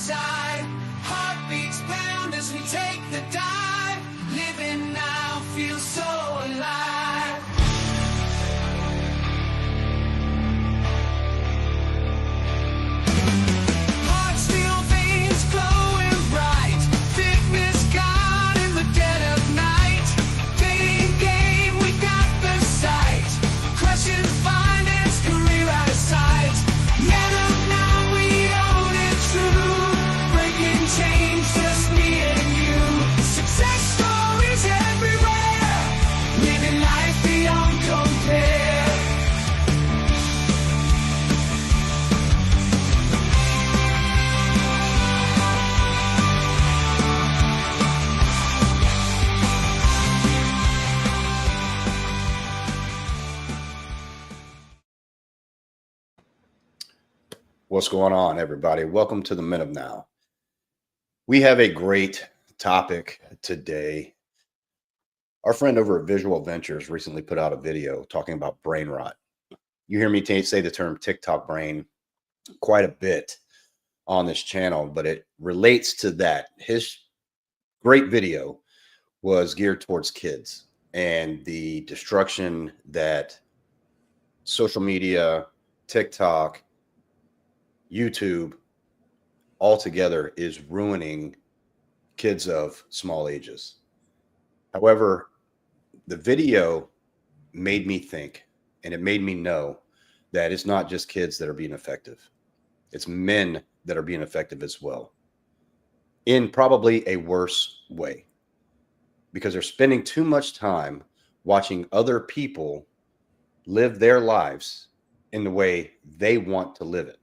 side. Heartbeats pound as we take the dive. Living now feels so alive. Heart steel veins glowing bright. Fitness gone in the dead of night. Dating game, we got the sight. Crushing finance, career out of sight. Man up now, we own it true. Breaking change, just me and you. Success stories everywhere. Living life beyond compare. What's going on, everybody? Welcome to the Men of Now. We have a great topic today. Our friend over at Visual Ventures recently put out a video talking about brain rot. You hear me say the term TikTok brain quite a bit on this channel, but it relates to that. His great video was geared towards kids and the destruction that social media, TikTok, YouTube altogether is ruining kids of small ages. However, the video made me think, and it made me know that it's not just kids that are being effective. It's men that are being effective as well, in probably a worse way, because they're spending too much time watching other people live their lives in the way they want to live it.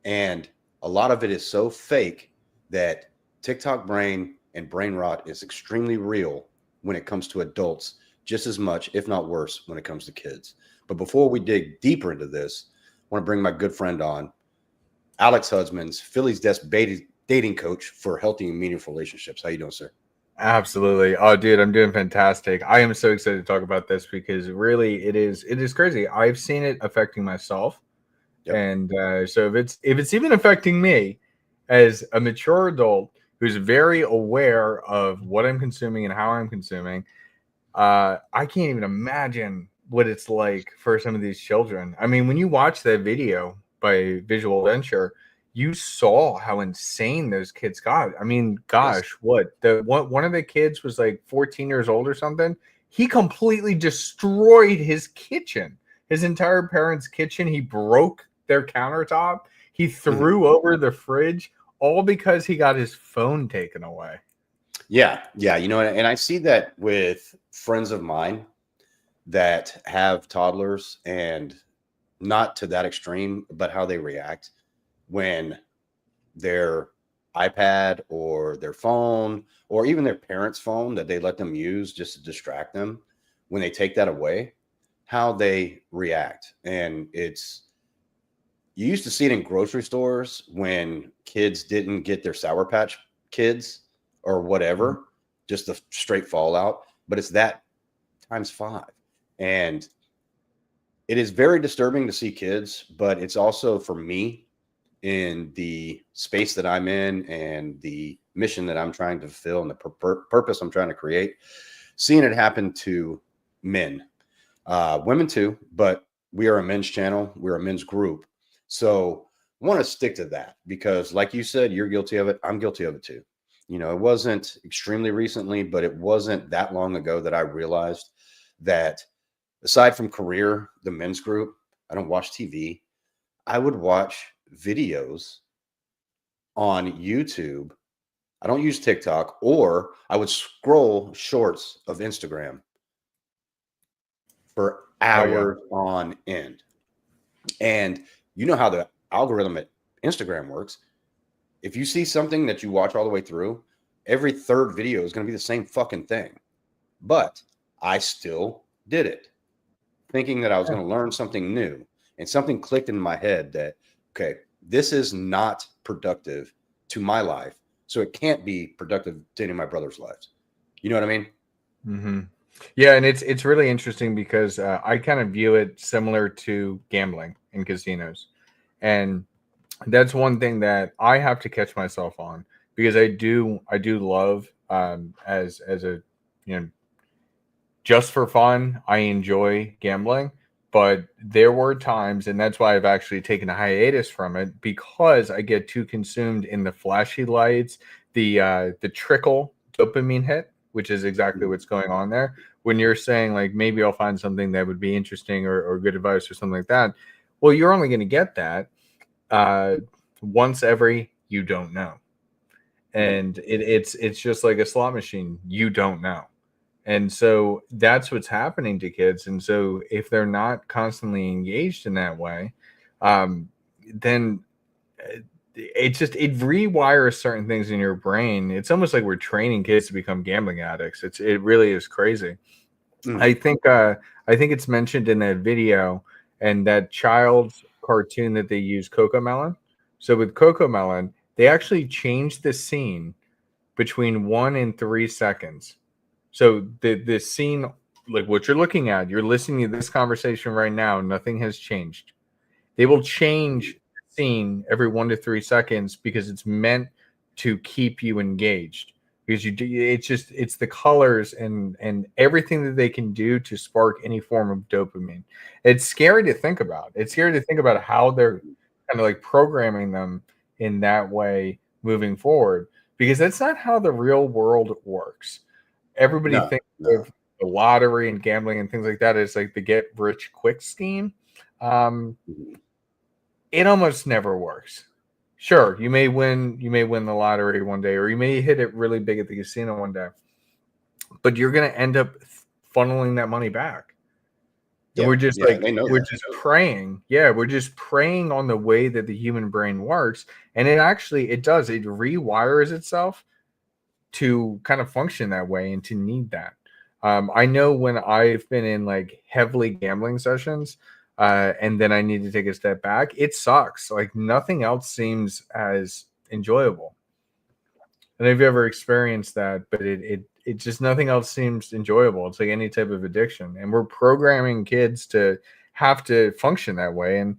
And a lot of it is so fake that TikTok brain and brain rot is extremely real when it comes to adults, just as much, if not worse, when it comes to kids. But before we dig deeper into this, I want to bring my good friend on, Alex Husbands, Philly's Desk dating coach for healthy and meaningful relationships. How you doing, sir? Absolutely. Oh, dude, I'm doing fantastic. I am so excited to talk about this because really it is crazy. I've seen it affecting myself. Yep. And so if it's even affecting me as a mature adult who's very aware of what I'm consuming and how I'm consuming, I can't even imagine what it's like for some of these children. I mean, when you watch that video by Visual Venture, you saw how insane those kids got. I mean, gosh, yes. One of the kids was like 14 years old or something. He completely destroyed his kitchen, his entire parents' kitchen. He broke their countertop. He threw over the fridge, all because he got his phone taken away. Yeah. You know, and I see that with friends of mine that have toddlers, and not to that extreme, but how they react when their iPad or their phone or even their parents' phone that they let them use just to distract them, when they take that away, how they react. And you used to see it in grocery stores when kids didn't get their Sour Patch Kids or whatever, just the straight fallout, but it's that times 5. And it is very disturbing to see kids, but it's also, for me, in the space that I'm in and the mission that I'm trying to fulfill and the purpose I'm trying to create, seeing it happen to men, women too, but we are a men's channel. We're a men's group. So I want to stick to that because, like you said, you're guilty of it. I'm guilty of it too. You know, it wasn't extremely recently, but it wasn't that long ago that I realized that aside from career, the men's group, I don't watch TV. I would watch videos on YouTube. I don't use TikTok, or I would scroll shorts of Instagram for hours on end. And you know how the algorithm at Instagram works. If you see something that you watch all the way through, every third video is going to be the same fucking thing. But I still did it, thinking that I was going to learn something new. And something clicked in my head that, okay, this is not productive to my life, so it can't be productive to any of my brother's lives. You know what I mean? Mm-hmm. Yeah, and it's really interesting because I kind of view it similar to gambling in casinos. And that's one thing that I have to catch myself on, because I do love, as a, you know, just for fun, I enjoy gambling, but there were times, and that's why I've actually taken a hiatus from it, because I get too consumed in the flashy lights, the trickle dopamine hit, which is exactly Mhm. what's going on there. When you're saying like maybe I'll find something that would be interesting, or good advice or something like that, well, you're only going to get that uh, once every, you don't know, Mhm. and it's just like a slot machine, you don't know. And so that's what's happening to kids. And so if they're not constantly engaged in that way, um, then it rewires certain things in your brain. It's almost like we're training kids to become gambling addicts. It really is crazy. Mhm. I think it's mentioned in that video and that child's cartoon that they use Coco Melon. So with Coco Melon, they actually changed the scene between 1 and 3 seconds. So the scene, like what you're looking at, you're listening to this conversation right now, nothing has changed. They will change the scene every 1 to 3 seconds because it's meant to keep you engaged. Because it's the colors and everything that they can do to spark any form of dopamine. It's scary to think about. It's scary to think about how they're kind of like programming them in that way moving forward, because that's not how the real world works. Everybody No, thinks no. of the lottery and gambling and things like that as like the get rich quick scheme. Um, Mhm. it almost never works. Sure, you may win the lottery one day, or you may hit it really big at the casino one day, but you're going to end up funneling that money back. And Yeah, yeah, and they know we're that. just praying. Yeah, we're just praying on the way that the human brain works, and it rewires itself to kind of function that way and to need that. I know when I've been in like heavily gambling sessions, and then I need to take a step back, it sucks. Like nothing else seems as enjoyable. And have you ever experienced that? But it just, nothing else seems enjoyable. It's like any type of addiction, and we're programming kids to have to function that way, and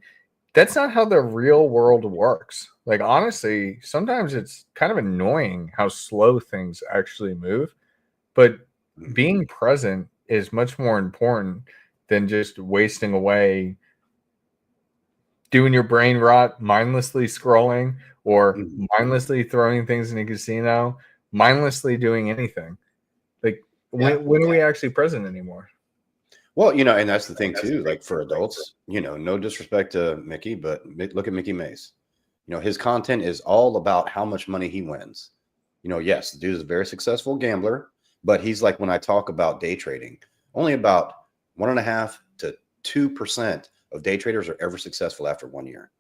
that's not how the real world works. Like honestly, sometimes it's kind of annoying how slow things actually move, but Mhm. being present is much more important than just wasting away doing your brain rot, mindlessly scrolling, or Mhm. mindlessly throwing things in a casino, mindlessly doing anything. Like Yeah. when are we actually present anymore? Well, and that's the thing too. Like for adults, no disrespect to Mickey, but look at Mickey Mace. His content is all about how much money he wins. Yes, the dude is a very successful gambler, but he's like, when I talk about day trading, only about 1.5 to 2% of day traders are ever successful after 1 year.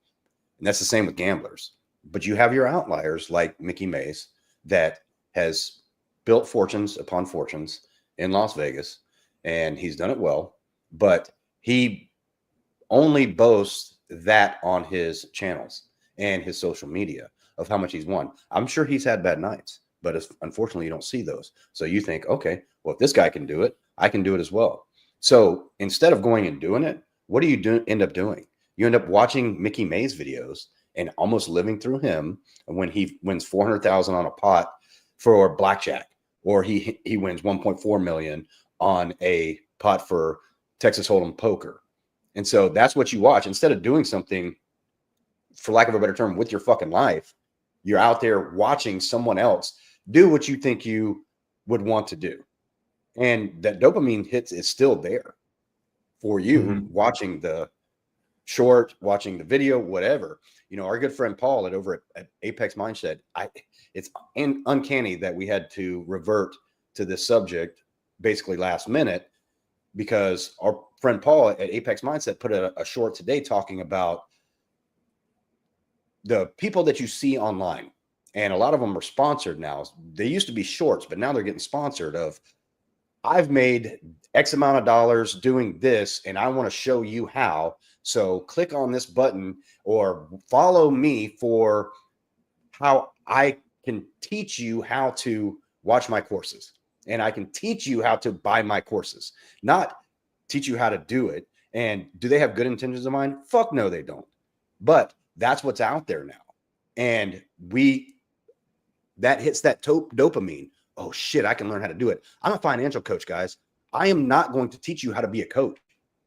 And that's the same with gamblers. But you have your outliers like Mickey Mace that has built fortunes upon fortunes in Las Vegas, and he's done it well. But he only boasts that on his channels and his social media of how much he's won. I'm sure he's had bad nights, but unfortunately, you don't see those. So you think, okay, well, if this guy can do it, I can do it as well. So instead of going and doing it, what end up doing? You end up watching Mickey Mays videos and almost living through him when he wins 400,000 on a pot for blackjack, or he wins 1.4 million on a pot for Texas Hold'em poker. And so that's what you watch. Instead of doing something, for lack of a better term, with your fucking life, you're out there watching someone else do what you think you would want to do. And that dopamine hits is still there for you Mhm. watching the short, watching the video, whatever. Our good friend Paul at Apex Mindset, it's uncanny that we had to revert to this subject basically last minute, because our friend Paul at Apex Mindset put a short today talking about the people that you see online. And a lot of them are sponsored now. They used to be shorts, but now they're getting sponsored of, I've made X amount of dollars doing this, and I want to show you how. So click on this button or follow me for how I can teach you how to watch my courses. And I can teach you how to buy my courses, not teach you how to do it. And do they have good intentions in mind? Fuck no, they don't. But That's what's out there now. And that hits that dopamine. Oh shit, I can learn how to do it. I'm a financial coach, guys. I am not going to teach you how to be a coach.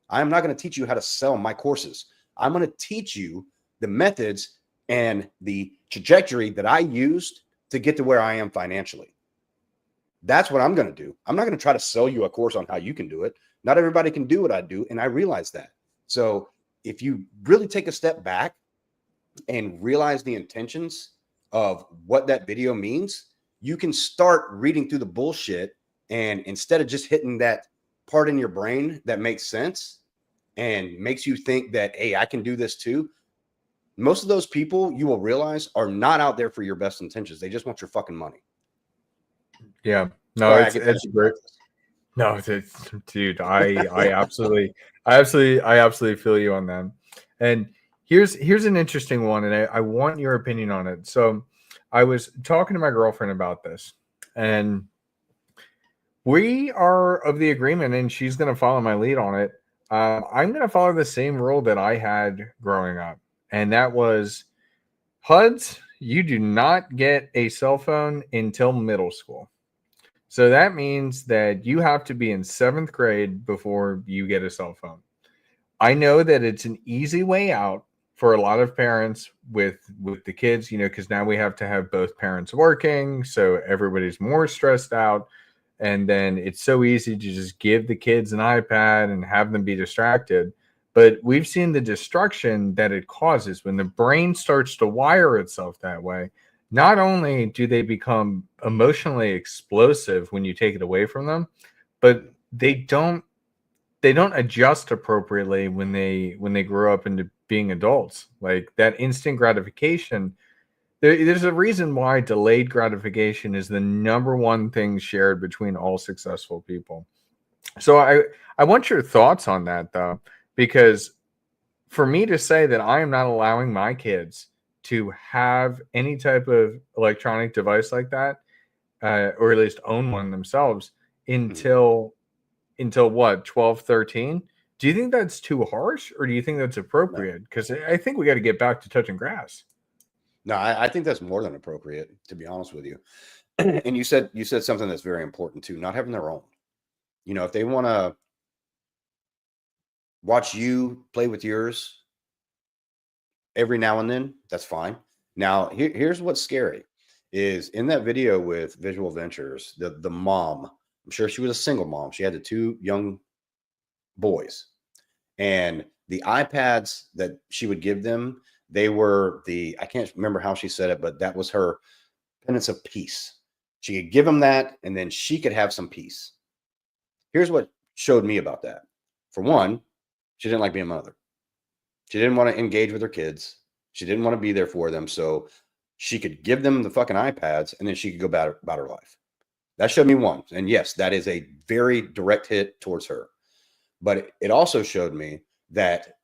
I am not going to teach you how to sell my courses. I'm going to teach you the methods and the trajectory that I used to get to where I am financially. That's what I'm going to do. I'm not going to try to sell you a course on how you can do it. Not everybody can do what I do, and I realize that. So if you really take a step back and realize the intentions of what that video means, you can start reading through the bullshit, and instead of just hitting that part in your brain that makes sense and makes you think that, hey, I can do this too. Most of those people, you will realize, are not out there for your best intentions. They just want your fucking money. Yeah. No, it's great. No, dude, I absolutely feel you on that. And here's an interesting one, and I want your opinion on it. So I was talking to my girlfriend about this, and we are of the agreement, and she's going to follow my lead on it. I'm going to follow the same rule that I had growing up, and that was, HUDs, you do not get a cell phone until middle school. So that means that you have to be in 7th grade before you get a cell phone. I know that it's an easy way out for a lot of parents with the kids, because now we have to have both parents working. So everybody's more stressed out. And then it's so easy to just give the kids an iPad and have them be distracted. But we've seen the destruction that it causes when the brain starts to wire itself that way. Not only do they become emotionally explosive when you take it away from them, but they don't adjust appropriately when they grow up into being adults. Like that instant gratification, there's a reason why delayed gratification is the number one thing shared between all successful people. So I want your thoughts on that, though, because for me to say that I am not allowing my kids to have any type of electronic device like that, or at least own one themselves until what, 12, 13? Do you think that's too harsh, or do you think that's appropriate? Because I think we got to get back to touching grass. No, I think that's more than appropriate, to be honest with you. And you said something that's very important too, not having their own. If they want to watch you play with yours every now and then, that's fine. Now, here's what's scary is in that video with Visual Ventures, the mom, I'm sure she was a single mom. She had the 2 young boys, and the iPads that she would give them, they were I can't remember how she said it, but that was her penance of peace. She could give them that, and then she could have some peace. Here's what showed me about that. For one, she didn't like being a mother. She didn't want to engage with her kids. She didn't want to be there for them. So she could give them the fucking iPads, and then she could go about her life. That showed me one. And yes, that is a very direct hit towards her. But it also showed me that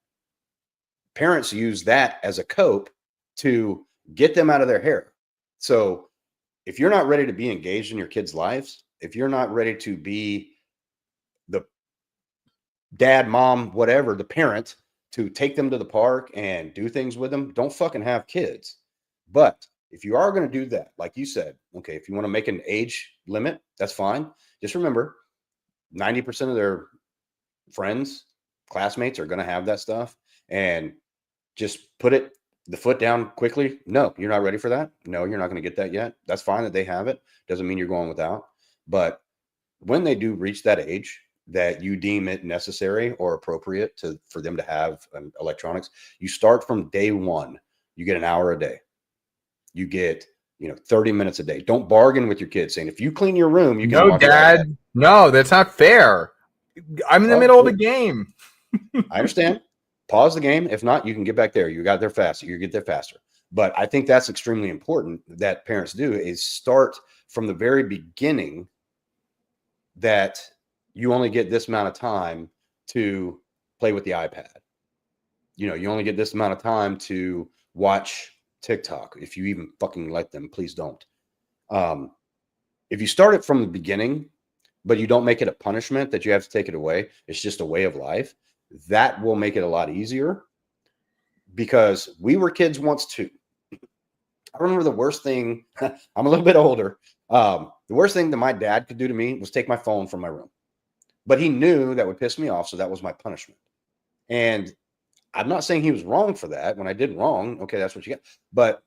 parents use that as a cope to get them out of their hair. So if you're not ready to be engaged in your kids' lives, if you're not ready to be the dad, mom, whatever, the parent, to take them to the park and do things with them, don't fucking have kids. But if you are going to do that, like you said, okay, if you want to make an age limit, that's fine. Just remember, 90% of their friends, classmates are going to have that stuff, and just put the foot down quickly. No, you're not ready for that. No, you're not going to get that yet. That's fine that they have it. Doesn't mean you're going without. But when they do reach that age that you deem it necessary or appropriate for them to have electronics, you start from day one. You get an hour a day. You get 30 minutes a day. Don't bargain with your kids saying, if you clean your room, you can. No, Dad. No, that's not fair. I'm in the middle of the game. I understand. Pause the game. If not, you can get back there. You got there faster. You get there faster. But I think that's extremely important that parents do, is start from the very beginning, that you only get this amount of time to play with the iPad. You only get this amount of time to watch TikTok. If you even fucking like them, please don't. If you start it from the beginning, but you don't make it a punishment that you have to take it away, it's just a way of life, that will make it a lot easier. because we were kids once too. I remember the worst thing. I'm a little bit older. The worst thing that my dad could do to me was take my phone from my room. But he knew that would piss me off, so that was my punishment. And I'm not saying he was wrong for that. When I did wrong, okay, that's what you get. But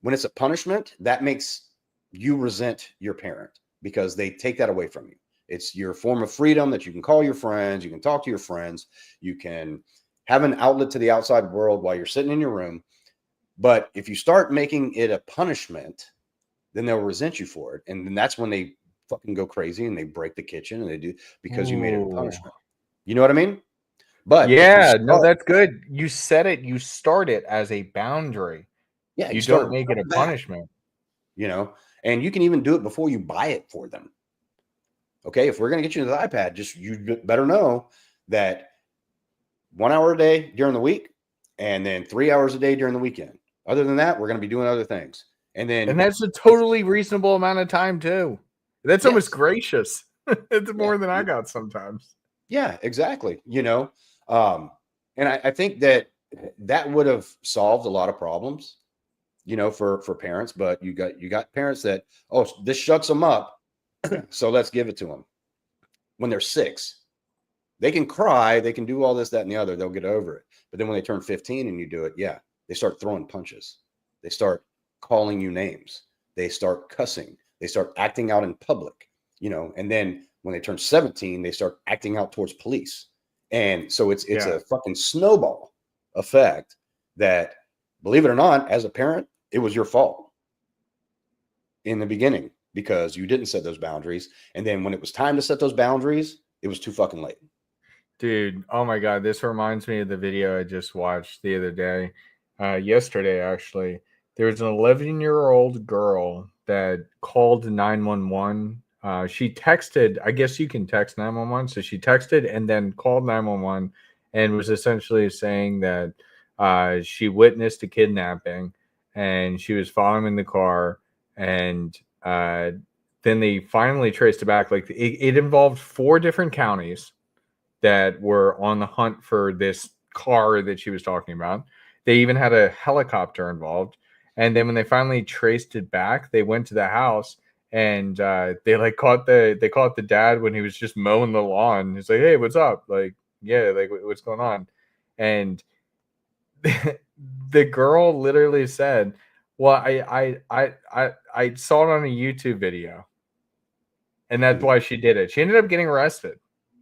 when it's a punishment, that makes you resent your parent because they take that away from you. It's your form of freedom that you can call your friends, you can talk to your friends, you can have an outlet to the outside world while you're sitting in your room. But if you start making it a punishment, then they'll resent you for it. And then that's when they fucking go crazy and they break the kitchen and they do because you made it a punishment. You know what I mean? But yeah, no, that's good. You set it, you start it as a boundary. Yeah, you don't make it a punishment. You know, and you can even do it before you buy it for them. Okay, if we're going to get you into the iPad, just you better know that 1 hour a day during the week and then 3 hours a day during the weekend. Other than that, we're going to be doing other things. And that's a totally reasonable amount of time too. That's almost gracious. It's more than I got sometimes. Yeah, exactly. You know, and I think that would have solved a lot of problems, you know, for parents. But you got parents that, oh, this shuts them up, so let's give it to them. When they're 6, they can cry, they can do all this, that, and the other. They'll get over it. But then when they turn 15 and you do it, yeah, they start throwing punches. They start calling you names. They start cussing. They start acting out in public, you know. And then when they turn 17, they start acting out towards police. And so it's a fucking snowball effect that, believe it or not, as a parent, it was your fault in the beginning because you didn't set those boundaries. And then when it was time to set those boundaries, it was too fucking late. Dude, oh my God, this reminds me of the video I just watched the other day. Yesterday, actually. There was an 11-year-old girl that called 911. She texted, I guess you can text 911. So she texted and then called 911 and was essentially saying that she witnessed a kidnapping and she was following in the car. And then they finally traced it back. Like it involved 4 different counties that were on the hunt for this car that she was talking about. They even had a helicopter involved. And then when they finally traced it back, they went to the house and they caught the dad when he was just mowing the lawn. He's like, "Hey, what's up?" Like, yeah, like what's going on? And the girl literally said, "Well, I saw it on a YouTube video, and that's why she did it." She ended up getting arrested.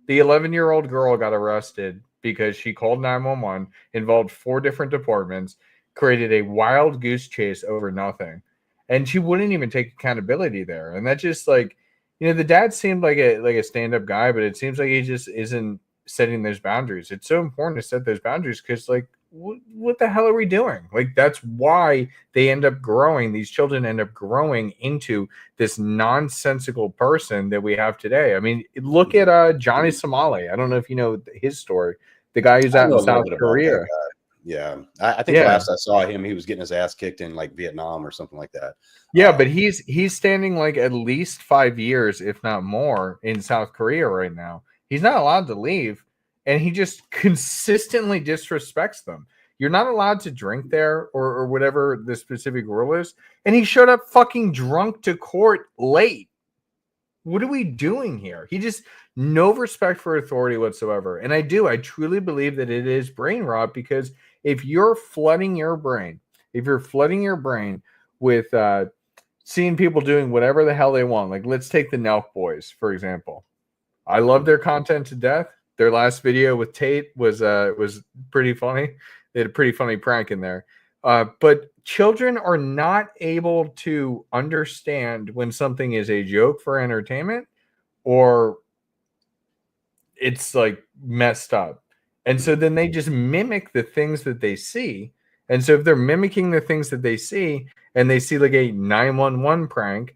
The 11-year-old girl got arrested because she called 911, involved 4 different departments, created a wild goose chase over nothing. And she wouldn't even take accountability there. And that just like, you know, the dad seemed like a stand-up guy, but it seems like he just isn't setting those boundaries. It's so important to set those boundaries because like, what the hell are we doing? Like, that's why they end up growing. These children end up growing into this nonsensical person that we have today. I mean, look at Johnny Somali. I don't know if you know his story. The guy who's out in South Korea. Yeah. I think last I saw him, he was getting his ass kicked in like Vietnam or something like that. Yeah, but he's standing like at least 5 years, if not more, in South Korea right now. He's not allowed to leave. And he just consistently disrespects them. You're not allowed to drink there or whatever the specific rule is. And he showed up fucking drunk to court late. What are we doing here? He just no respect for authority whatsoever. And I truly believe that it is brain rot because if you're flooding your brain with seeing people doing whatever the hell they want, like let's take the Nelk Boys, for example. I love their content to death. Their last video with Tate was pretty funny. They had a pretty funny prank in there. But children are not able to understand when something is a joke for entertainment or it's like messed up. And so then they just mimic the things that they see. And so if they're mimicking the things that they see and they see like a 911 prank,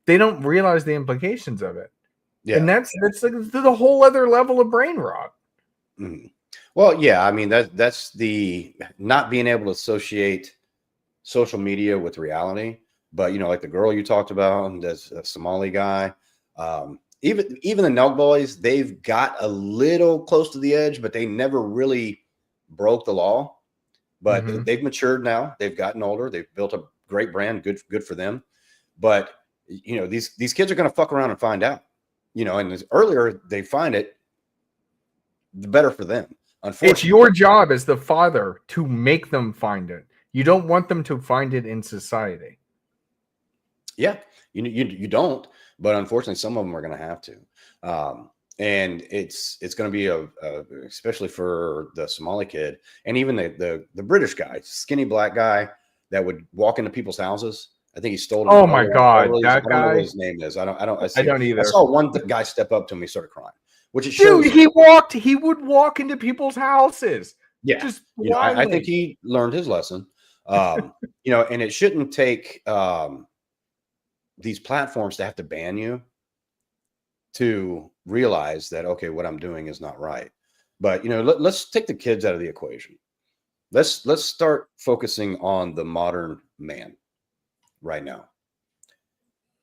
they don't realize the implications of it. Yeah. And that's like the whole other level of brain rot. Mm. Well, yeah, I mean that's the not being able to associate social media with reality. But you know, like the girl you talked about, and this Somali guy, even the Nelk Boys, they've got a little close to the edge, but they never really broke the law. but they've matured now. They've gotten older. They've built a great brand. Good for them. But these kids are going to fuck around and find out. And the earlier they find it, the better for them. Unfortunately, it's your job as the father to make them find it. You don't want them to find it in society. Yeah, you don't, but unfortunately, some of them are going to have to. And it's going to be especially for the Somali kid, and even the British guy, skinny black guy that would walk into people's houses. I think he stole. Oh my God, that I don't guy. know what his name is. I don't either. I saw one guy step up to me, started crying, which it shows. Dude, he would walk into people's houses. Yeah, just I think he learned his lesson. And it shouldn't take these platforms to have to ban you to realize that, okay, what I'm doing is not right. But let's take the kids out of the equation. Let's start focusing on the modern man right now.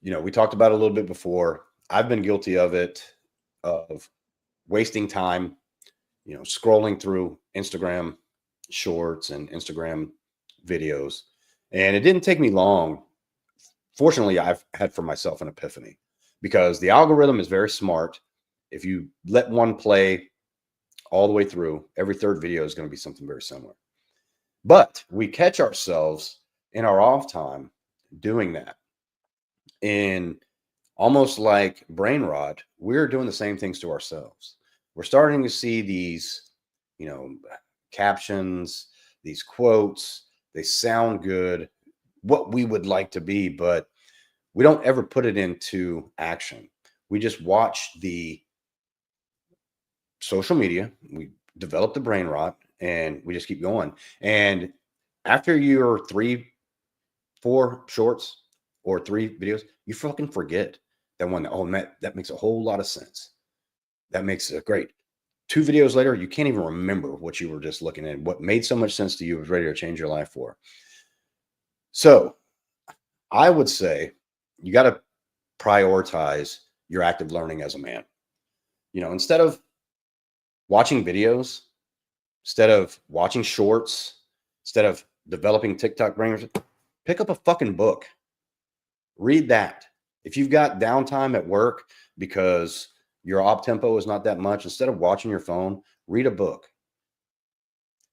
We talked about it a little bit before. I've been guilty of it, of wasting time, scrolling through Instagram shorts and Instagram videos. And it didn't take me long. Fortunately, I've had for myself an epiphany, because the algorithm is very smart. If you let one play all the way through, every third video is going to be something very similar. But we catch ourselves in our off time doing that. And almost like brain rot, we're doing the same things to ourselves. We're starting to see these, captions, these quotes. They sound good, what we would like to be, but we don't ever put it into action. We just watch the social media. We develop the brain rot, and we just keep going. And after your 3-4 shorts or 3 videos, you fucking forget that one. Oh, man, that makes a whole lot of sense. That makes it great. 2 videos later, you can't even remember what you were just looking at. What made so much sense to you was ready to change your life for. So I would say you got to prioritize your active learning as a man. Instead of watching videos, instead of watching shorts, instead of developing TikTok brains, pick up a fucking book. Read that. If you've got downtime at work because your op tempo is not that much, instead of watching your phone, read a book.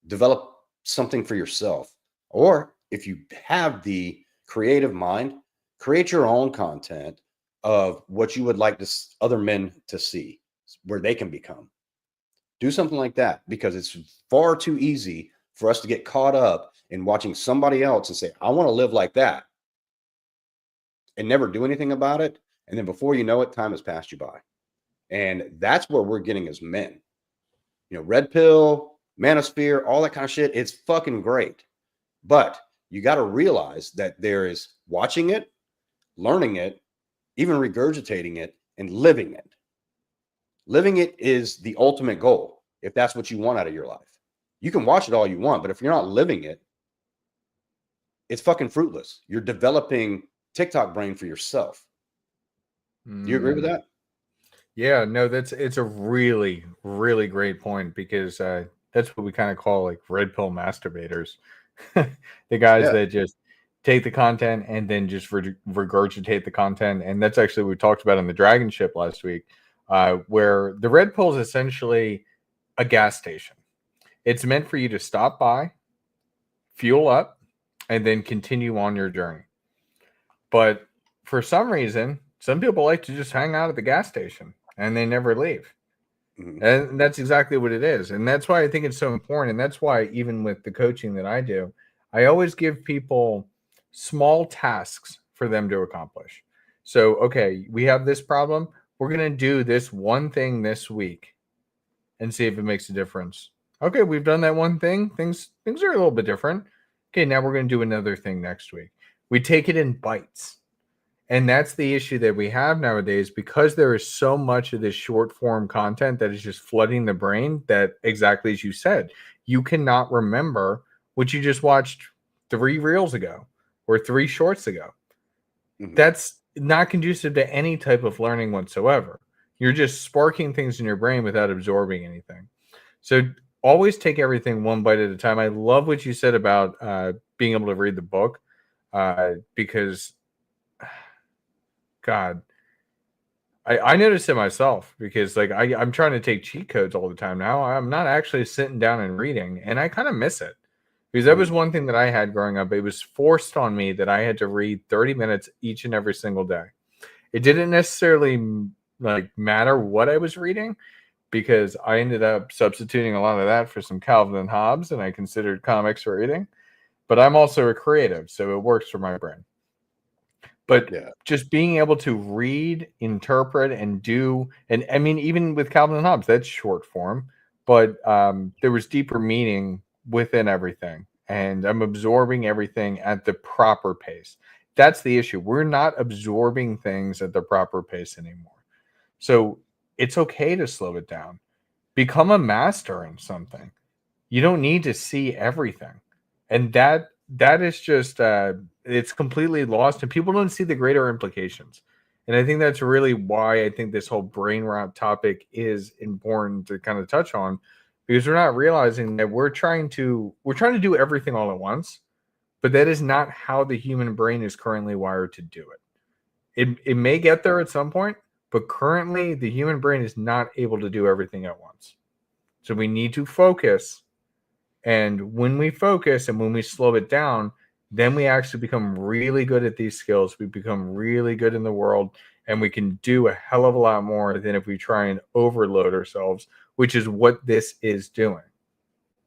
Develop something for yourself. Or if you have the creative mind, create your own content of what you would like other men to see, where they can become. Do something like that, because it's far too easy for us to get caught up in watching somebody else and say, I want to live like that, and never do anything about it. And then before you know it, time has passed you by. And that's where we're getting as men. Red pill, manosphere, all that kind of shit. It's fucking great. But you got to realize that there is watching it, learning it, even regurgitating it, and living it. Living it is the ultimate goal, if that's what you want out of your life. You can watch it all you want, but if you're not living it, it's fucking fruitless. You're developing TikTok brain for yourself. Do you agree with that? Yeah, no, it's a really, really great point, because that's what we kind of call like red pill masturbators. The guys that just take the content and then just regurgitate the content. And that's actually what we talked about on the Dragon Ship last week, where the red pill is essentially a gas station. It's meant for you to stop by, fuel up, and then continue on your journey. But for some reason, some people like to just hang out at the gas station and they never leave. And that's exactly what it is. And that's why I think it's so important. And that's why even with the coaching that I do, I always give people small tasks for them to accomplish. So, okay, we have this problem. We're going to do this one thing this week and see if it makes a difference. Okay, we've done that one thing. Things are a little bit different. Okay, now we're going to do another thing next week. We take it in bites. And that's the issue that we have nowadays, because there is so much of this short form content that is just flooding the brain that, exactly as you said, you cannot remember what you just watched 3 reels ago or 3 shorts ago. That's not conducive to any type of learning whatsoever. You're just sparking things in your brain without absorbing anything. So always take everything one bite at a time. I love what you said about being able to read the book because, God, I noticed it myself because like I'm trying to take cheat codes all the time now. I'm not actually sitting down and reading, and I kind of miss it because that was one thing that I had growing up. It was forced on me that I had to read 30 minutes each and every single day. It didn't necessarily like matter what I was reading because I ended up substituting a lot of that for some Calvin and Hobbes, and I considered comics for reading. But I'm also a creative, so it works for my brain. But Yeah. just being able to read, interpret, and do, and I mean, even with Calvin and Hobbes, that's short form, but there was deeper meaning within everything. And I'm absorbing everything at the proper pace. That's the issue. We're not absorbing things at the proper pace anymore. So it's okay to slow it down. Become a master in something. You don't need to see everything. And that is just it's completely lost and people don't see the greater implications. And I think that's really why I think this whole brain rot topic is important to kind of touch on, because we're not realizing that we're trying to do everything all at once, but that is not how the human brain is currently wired to do it. It may get there at some point, but currently the human brain is not able to do everything at once. So we need to focus. And when we focus and when we slow it down, then we actually become really good at these skills. We become really good in the world, and we can do a hell of a lot more than if we try and overload ourselves, which is what this is doing.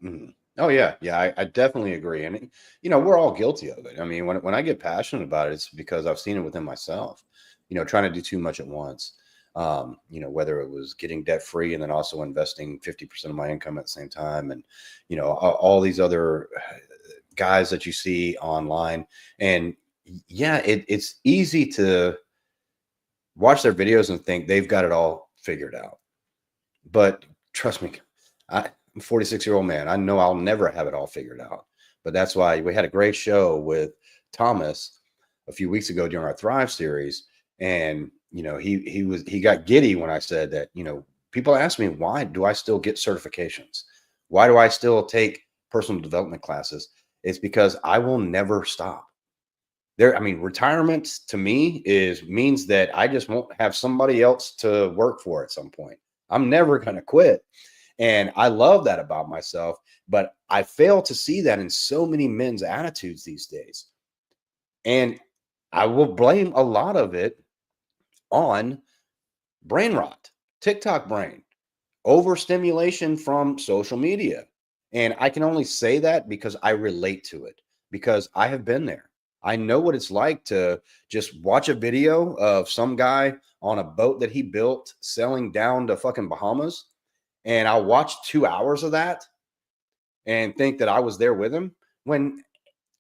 Mhm. Oh yeah, yeah, I definitely agree, and you know we're all guilty of it. I mean, when I get passionate about it, it's because I've seen it within myself. You know, trying to do too much at once. You know, whether it was getting debt free and then also investing 50% of my income at the same time, and you know all these other guys that you see online, and yeah, it's easy to watch their videos and think they've got it all figured out. But trust me, I'm a 46-year-old man. I know I'll never have it all figured out. But that's why we had a great show with Thomas a few weeks ago during our Thrive series. And, you know, he got giddy when I said that, you know, people ask me, why do I still get certifications? Why do I still take personal development classes? It's because I will never stop. I mean, retirement to me means that I just won't have somebody else to work for at some point. I'm never going to quit. And I love that about myself, but I fail to see that in so many men's attitudes these days. And I will blame a lot of it on brain rot, TikTok brain, overstimulation from social media. And I can only say that because I relate to it, because I have been there. I know what it's like to just watch a video of some guy on a boat that he built sailing down to fucking Bahamas. And I'll watch 2 hours of that and think that I was there with him when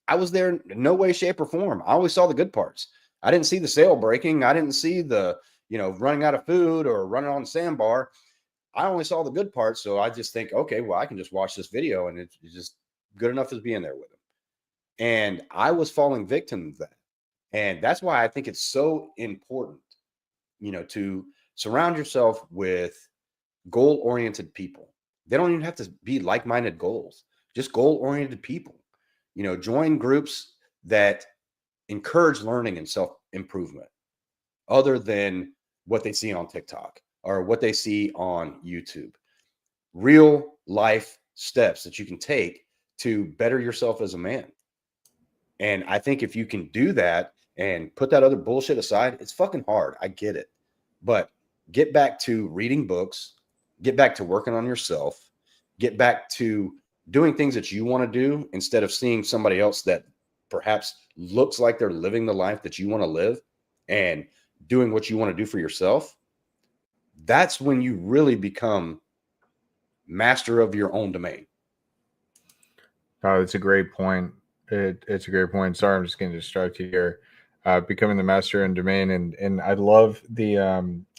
I was there in no way, shape, or form. I always saw the good parts. I didn't see the sail breaking. I didn't see the, you know, running out of food or running on the sandbar. I only saw the good parts. So I just think, okay, well, I can just watch this video and it's just good enough as being there with him. And I was falling victim to that. And that's why I think it's so important, you know, to surround yourself with goal-oriented people. They don't even have to be like-minded goals, just goal-oriented people. You know, join groups that encourage learning and self-improvement other than what they see on TikTok or what they see on YouTube. Real life steps that you can take to better yourself as a man. And I think if you can do that and put that other bullshit aside, it's fucking hard. I get it. But get back to reading books, get back to working on yourself, get back to doing things that you want to do instead of seeing somebody else that perhaps looks like they're living the life that you want to live and doing what you want to do for yourself. That's when you really become master of your own domain. Oh, it's a great point. It's a great point. Sorry, I'm just getting distracted here. Becoming the master in domain, and I love the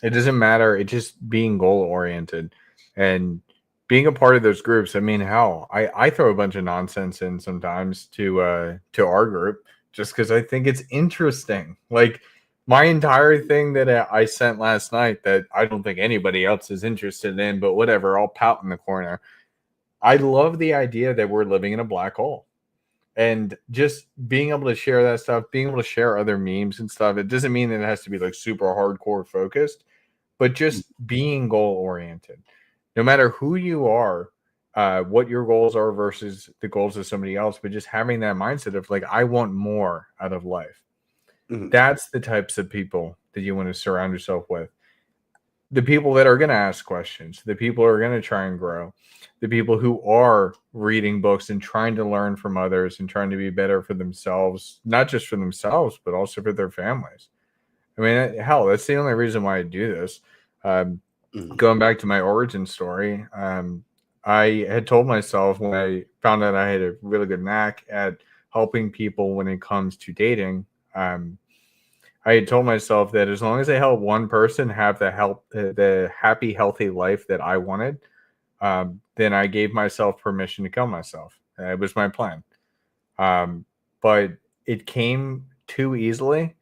it doesn't matter. It's just being goal oriented and being a part of those groups. I mean, hell, I throw a bunch of nonsense in sometimes to our group just because I think it's interesting. Like my entire thing that I sent last night that I don't think anybody else is interested in, but whatever, I'll pout in the corner. I love the idea that we're living in a black hole. And just being able to share that stuff, being able to share other memes and stuff, it doesn't mean that it has to be like super hardcore focused, but just being goal oriented. No matter who you are, what your goals are versus the goals of somebody else, but just having that mindset of like, I want more out of life. Mhm. That's the types of people that you want to surround yourself with. The people that are going to ask questions, the people who are going to try and grow, the people who are reading books and trying to learn from others and trying to be better for themselves, not just for themselves, but also for their families. I mean, hell, that's the only reason why I do this. Going back to my origin story, I had told myself when I found out I had a really good knack at helping people when it comes to dating. I had told myself that as long as I help one person have the happy, healthy life that I wanted, then I gave myself permission to kill myself. It was my plan. But it came too easily.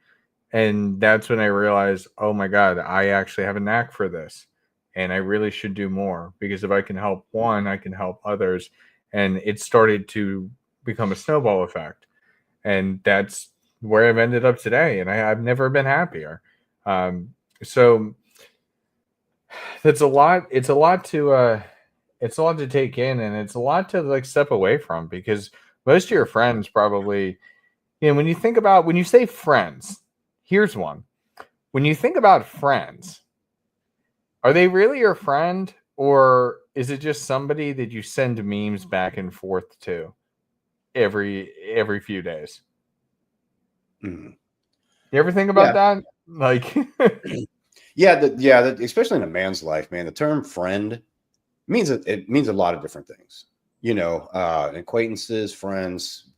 And that's when I realized, oh my God, I actually have a knack for this. And I really should do more, because if I can help one, I can help others. And it started to become a snowball effect. And that's where I've ended up today. And I've never been happier. So that's a lot. It's a lot to take in, and it's a lot to like step away from, because most of your friends probably, when you say friends, here's one. When you think about friends, are they really your friend, or is it just somebody that you send memes back and forth to every few days? Mhm. You ever think about Yeah. that? Like, Especially in a man's life, man, the term friend it means a lot of different things. Acquaintances, friends.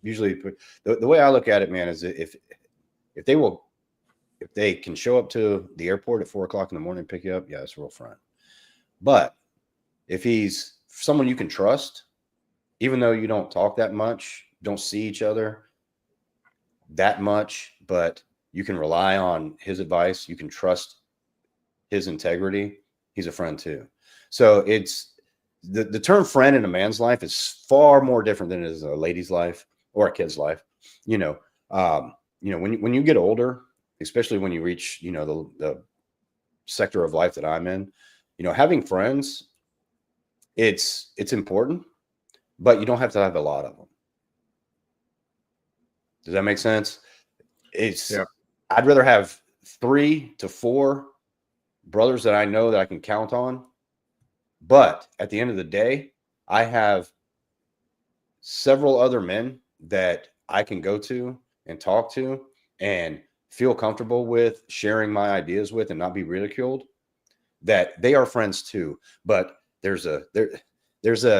Usually, the way I look at it, man, is if they can show up to the airport at 4 o'clock in the morning and pick you up, yeah, it's a real friend. But if he's someone you can trust, even though you don't talk that much, don't see each other that much, but you can rely on his advice, you can trust his integrity, he's a friend too. So it's the term friend in a man's life is far more different than it is a lady's life or a kid's life. When you get older, especially when you reach, the sector of life that I'm in, having friends, it's important, but you don't have to have a lot of them. Does that make sense? yeah. I'd rather have 3 to 4 brothers that I know that I can count on. But at the end of the day, I have several other men that I can go to and talk to and feel comfortable with sharing my ideas with and not be ridiculed, that they are friends too. But there's a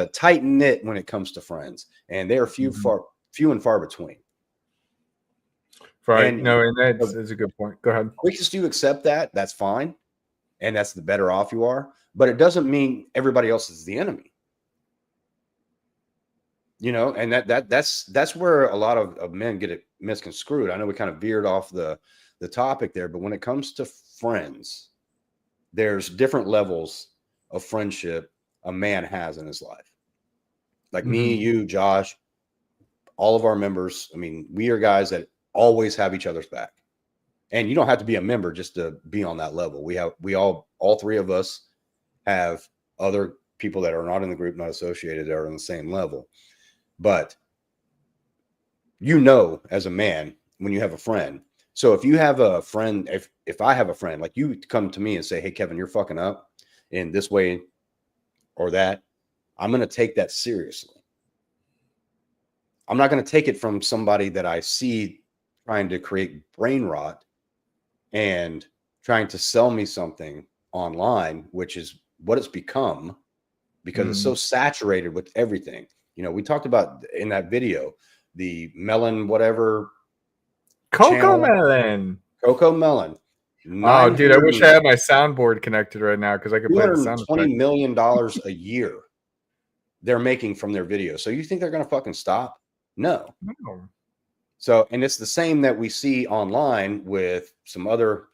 tight knit when it comes to friends, and they are few and far between. Right. And No, and that's a good point. Go ahead. quickest you accept that, that's fine. And that's the better off you are. But it doesn't mean everybody else is the enemy. And that's where a lot of men get it misconstrued. I know we kind of veered off the topic there, but when it comes to friends, there's different levels of friendship a man has in his life. Like me, you, Josh, all of our members. I mean, we are guys that always have each other's back. And you don't have to be a member just to be on that level. All 3 of us have other people that are not in the group, not associated, that are on the same level. But as a man, when you have a friend. So if you have a friend, if I have a friend, like you come to me and say, hey, Kevin, you're fucking up in this way or that, I'm going to take that seriously. I'm not going to take it from somebody that I see trying to create brain rot and trying to sell me something online, which is what it's become, because it's so saturated with everything. We talked about in that video, the melon, whatever. Coco Melon. Coco Melon. Oh, dude, I wish I had my soundboard connected right now because I could play the sound effect. $220 million a year they're making from their videos. So you think they're going to fucking stop? No. So, and it's the same that we see online with some other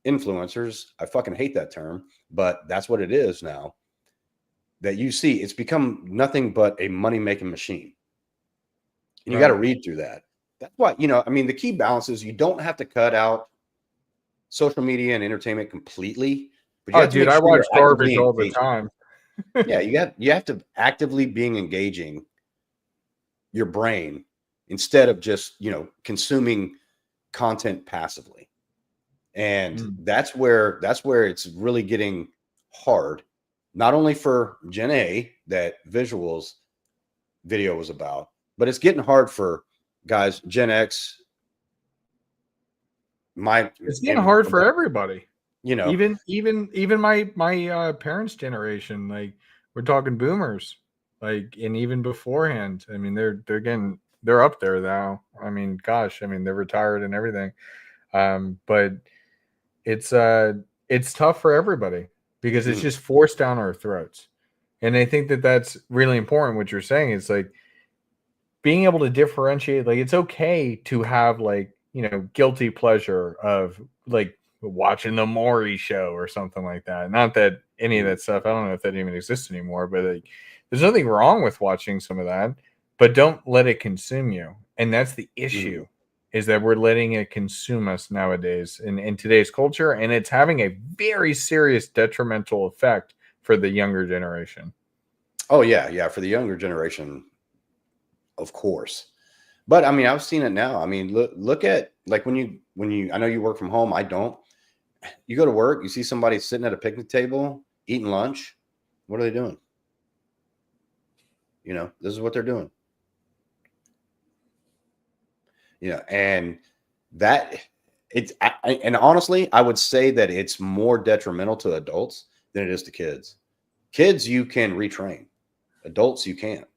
influencers. I fucking hate that term, but that's what it is now. that you see, it's become nothing but a money-making machine. And you got to Right. read through that. That's why, I mean, the key balance is you don't have to cut out social media and entertainment completely, but you Oh, have to dude, make I sure watch you're garbage actively all the engaging. time. Yeah, you have to actively being engaging your brain instead of just, consuming content passively. And Mm. that's where it's really getting hard, not only for Gen A that visuals video was about, but it's getting hard for guys Gen X, my It's getting and hard for everybody. you know, Even my parents' generation, like we're talking boomers, like and even beforehand. I mean, they're up there now. I mean, gosh, I mean they're retired and everything. But it's it's tough for everybody because it's mm, just forced down our throats. And I think that that's really important. What you're saying is like being able to differentiate. Like it's okay to have like guilty pleasure of like watching the Maury show or something like that. Not that any of mm, that stuff. I don't know if that even exists anymore. But like, there's nothing wrong with watching some of that. But don't let it consume you. And that's the mm. issue is that we're letting it consume us nowadays in today's culture, and it's having a very serious detrimental effect for the younger generation. Oh yeah, for the younger generation, of course. But I mean, I've seen it now. I mean, look at like when you I know you work from home. I don't. You go to work, you see somebody sitting at a picnic table eating lunch. What are they doing? This is what they're doing. And that and honestly, I would say that it's more detrimental to adults than it is to kids. Kids, you can retrain. Adults, you can't.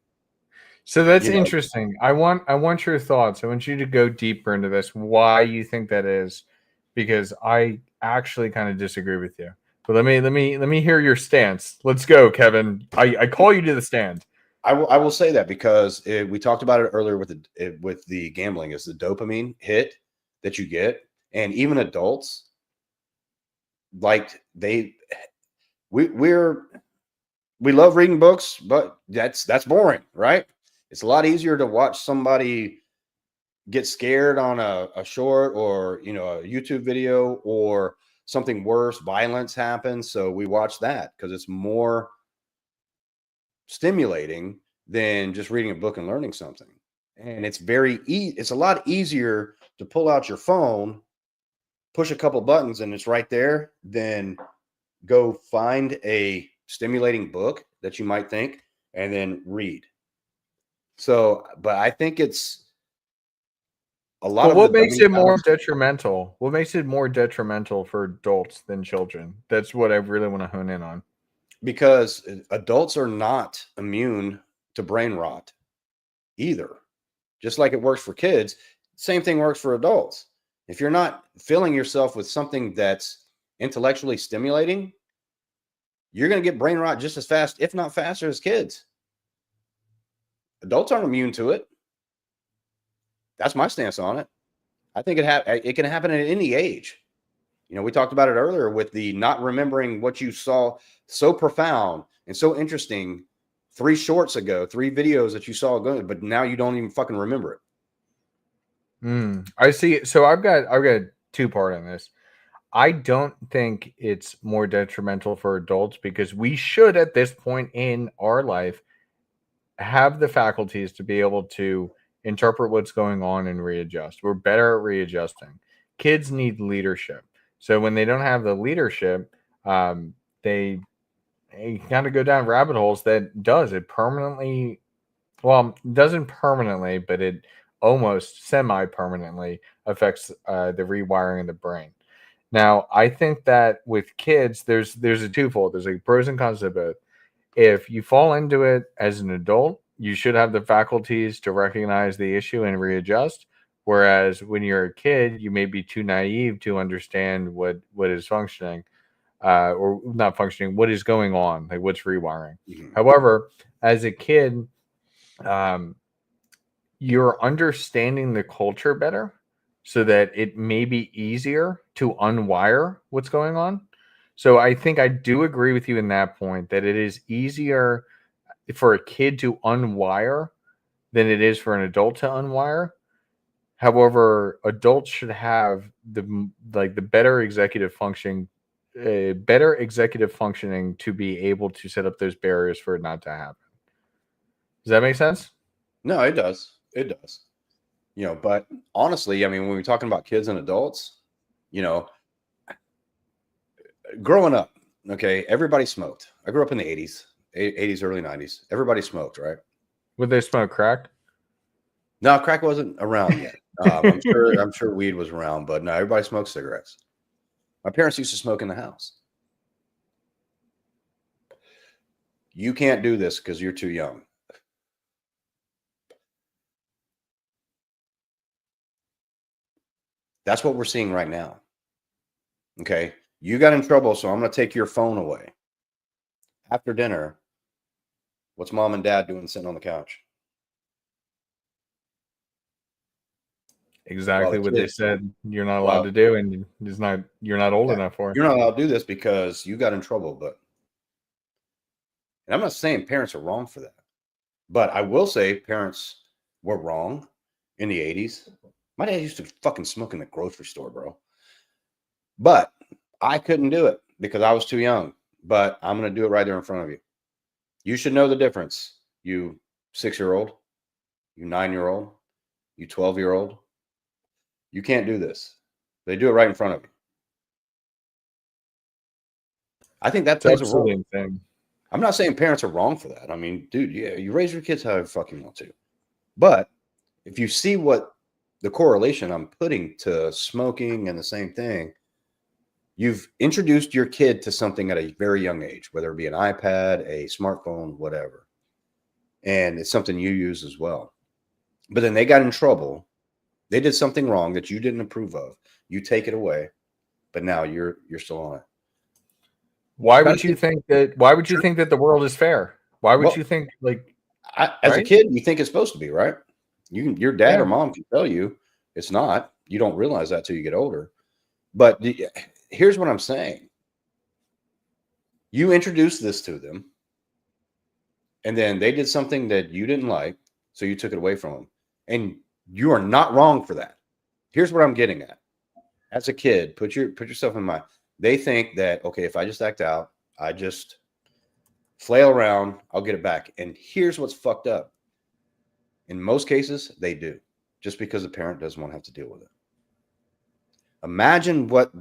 So that's You know, interesting. I want your thoughts. I want you to go deeper into this. Why you think that is? Because I actually kind of disagree with you. But let me hear your stance. Let's go, Kevin. I call you to the stand. I will say that because we talked about it earlier with the gambling is the dopamine hit that you get, and even adults like we're we love reading books, but that's boring, right? It's a lot easier to watch somebody get scared on a short or a YouTube video or something worse, violence happens. So we watch that because it's more stimulating than just reading a book and learning something. And it's a lot easier to pull out your phone, push a couple buttons, and it's right there than go find a stimulating book that you might think and then read. So, but I think it's a lot But of the what makes dumbing it more down. detrimental? What makes it more detrimental for adults than children? That's what I really want to hone in on. Because adults are not immune to brain rot either. Just like it works for kids, same thing works for adults. If you're not filling yourself with something that's intellectually stimulating, you're going to get brain rot just as fast, if not faster, as kids. Adults aren't immune to it. That's my stance on it. I think it can happen at any age. We talked about it earlier with the not remembering what you saw so profound and so interesting 3 shorts ago, 3 videos that you saw ago, but now you don't even fucking remember it. I see. So I've got two part on this. I don't think it's more detrimental for adults because we should, at this point in our life, have the faculties to be able to interpret what's going on and readjust. We're better at readjusting. Kids need leadership. So when they don't have the leadership, they kind of go down rabbit holes that does it permanently. Well, doesn't permanently, but it almost semi-permanently affects the rewiring of the brain. Now, I think that with kids, there's a twofold. There's like pros and cons to both. If you fall into it as an adult, you should have the faculties to recognize the issue and readjust. Whereas when you're a kid, you may be too naive to understand what is functioning, or not functioning, what is going on, like what's rewiring. Mhm. However, as a kid, um, you're understanding the culture better so that it may be easier to unwire what's going on. So I think I do agree with you in that point that it is easier for a kid to unwire than it is for an adult to unwire. However, adults should have the better executive functioning to be able to set up those barriers for it not to happen. Does that make sense? No, it does. It does. But honestly, I mean, when we're talking about kids and adults, you know, growing up, okay, everybody smoked. I grew up in the 80s, 80s, early 90s. Everybody smoked, right? Would they smoke crack? No, crack wasn't around yet. I'm sure weed was around, but no, everybody smoked cigarettes. My parents used to smoke in the house. You can't do this because you're too young. That's what we're seeing right now. Okay. You got in trouble, so I'm going to take your phone away. After dinner, what's mom and dad doing sitting on the couch? Exactly what they said you're not allowed Well, to do, and you're not old enough for. You're not allowed to do this because you got in trouble. And I'm not saying parents are wrong for that, but I will say parents were wrong in the 80s. My dad used to fucking smoke in the grocery store, bro. But I couldn't do it because I was too young. But I'm going to do it right there in front of you. You should know the difference. You 6-year-old, you 9-year-old, you 12-year-old. You can't do this. They do it right in front of you. I think that plays a role. Insane. I'm not saying parents are wrong for that. I mean, dude, yeah, you raise your kids however fucking want to. But if you see what the correlation I'm putting to smoking and the same thing, you've introduced your kid to something at a very young age, whether it be an iPad, a smartphone, whatever. And it's something you use as well. But then they got in trouble. They did something wrong that you didn't approve of. You take it away, but now you're still on it. Why would you think that the world is fair? Why would you think as a kid, you think it's supposed to be, right? Your dad or mom can tell you it's not. You don't realize that till you get older. But here's what I'm saying. You introduced this to them, and then they did something that you didn't like, so you took it away from them. And you are not wrong for that. Here's what I'm getting at. As a kid, put yourself in mind. They think that, okay, if I just act out, I just flail around, I'll get it back. And here's what's fucked up. In most cases, they do, just because the parent doesn't want to have to deal with it. Imagine what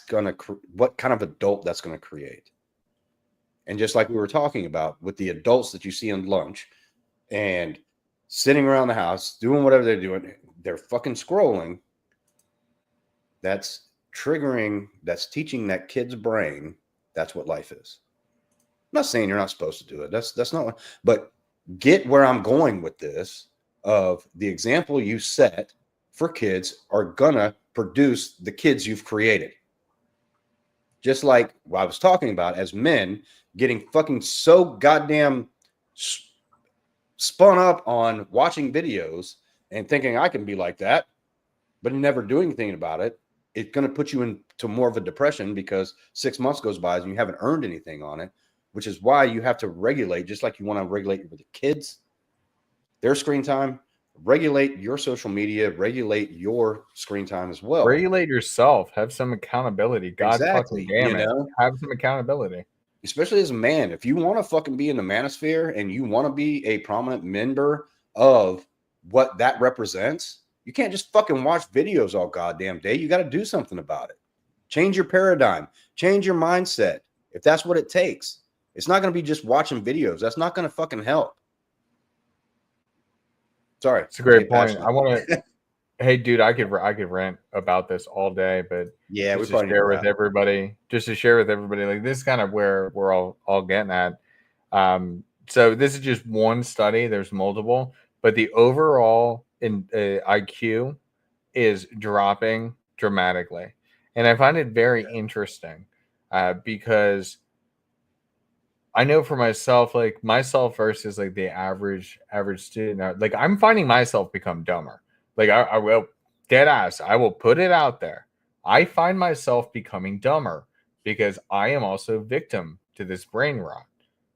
kind of adult that's going to create. And just like we were talking about with the adults that you see on lunch and sitting around the house, doing whatever they're doing, they're fucking scrolling. That's triggering, that's teaching that kid's brain that's what life is. I'm not saying you're not supposed to do it. That's not, but get where I'm going with this of the example you set for kids are gonna produce the kids you've created. Just like what I was talking about as men getting fucking so goddamn spun up on watching videos and thinking I can be like that, but never doing anything about it. It's going to put you into more of a depression because 6 months goes by and you haven't earned anything on it, which is why you have to regulate, just like you want to regulate with the kids, their screen time, regulate your social media, regulate your screen time as well. Regulate yourself. Have some accountability. God fucking damn it. Have some accountability. Especially as a man. If you want to fucking be in the manosphere and you want to be a prominent member of what that represents, you can't just fucking watch videos all goddamn day. You got to do something about it. Change your paradigm. Change your mindset. If that's what it takes. It's not going to be just watching videos. That's not going to fucking help. Sorry. It's a great point. I want to hey dude, I could rant about this all day, but yeah, just to share with everybody, like this is kind of where we're all getting at. So this is just one study, there's multiple, but the overall IQ is dropping dramatically. And I find it very interesting because I know for myself, like myself versus like the average student, like I'm finding myself become dumber. Like I will, dead ass, I will put it out there. I find myself becoming dumber because I am also victim to this brain rot.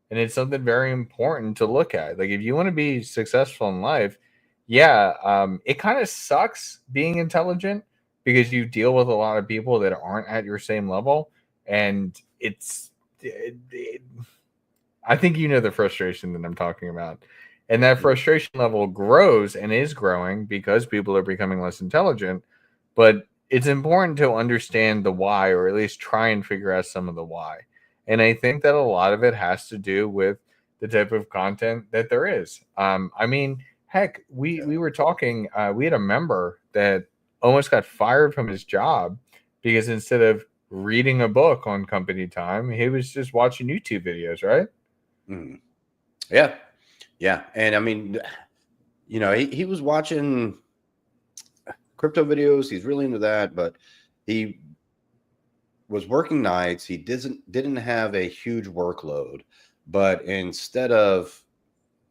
And it's something very important to look at. Like, if you want to be successful in life, yeah, it kind of sucks being intelligent because you deal with a lot of people that aren't at your same level. And I think you know the frustration that I'm talking about. And that frustration level grows and is growing because people are becoming less intelligent. But it's important to understand the why, or at least try and figure out some of the why. And I think that a lot of it has to do with the type of content that there is. I mean, heck, we were talking, we had a member that almost got fired from his job because instead of reading a book on company time, he was just watching YouTube videos, right? Mm. Yeah. Yeah. And I mean, he was watching crypto videos. He's really into that, but he was working nights. He didn't have a huge workload, but instead of,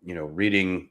reading,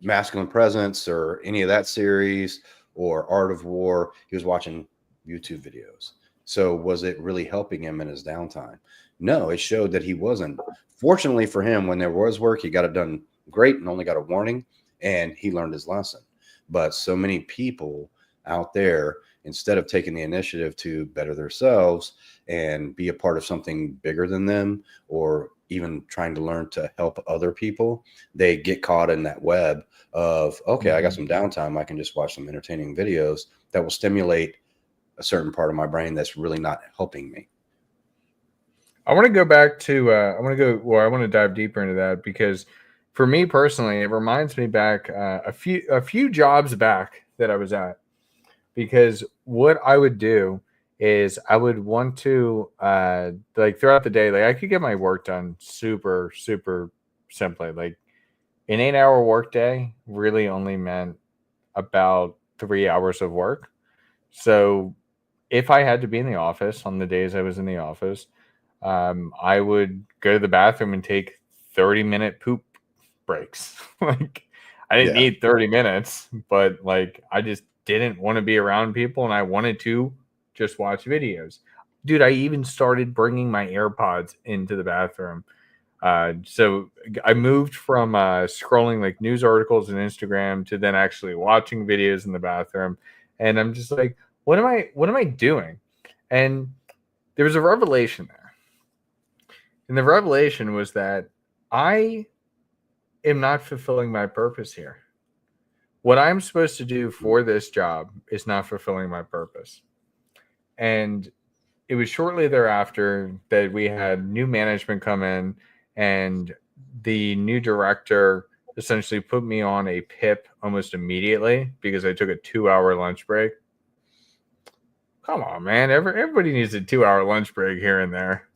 Masculine Presence or any of that series or Art of War, he was watching YouTube videos. So was it really helping him in his downtime? No, it showed that he wasn't. Fortunately for him, when there was work, he got it done great and only got a warning, and he learned his lesson. But so many people out there, instead of taking the initiative to better themselves and be a part of something bigger than them, or even trying to learn to help other people, they get caught in that web of, okay, I got some downtime. I can just watch some entertaining videos that will stimulate a certain part of my brain that's really not helping me. I want to go back to I want to dive deeper into that, because for me personally, it reminds me back a few jobs back that I was at. Because what I would do is I would want to like throughout the day, like I could get my work done super simply. Like an 8-hour workday really only meant about 3 hours of work. So if I had to be in the office on the days I was in the office, I would go to the bathroom and take 30-minute poop breaks. Like, I didn't need 30 minutes, but like I just didn't want to be around people and I wanted to just watch videos. Dude, I even started bringing my AirPods into the bathroom. So I moved from scrolling like news articles and Instagram to then actually watching videos in the bathroom. And I'm just like, what am I doing? And there was a revelation there. And the revelation was that I am not fulfilling my purpose here. What I'm supposed to do for this job is not fulfilling my purpose. And it was shortly thereafter that we had new management come in, and the new director essentially put me on a PIP almost immediately because I took a 2-hour lunch break. Come on, man. Everybody needs a 2-hour lunch break here and there.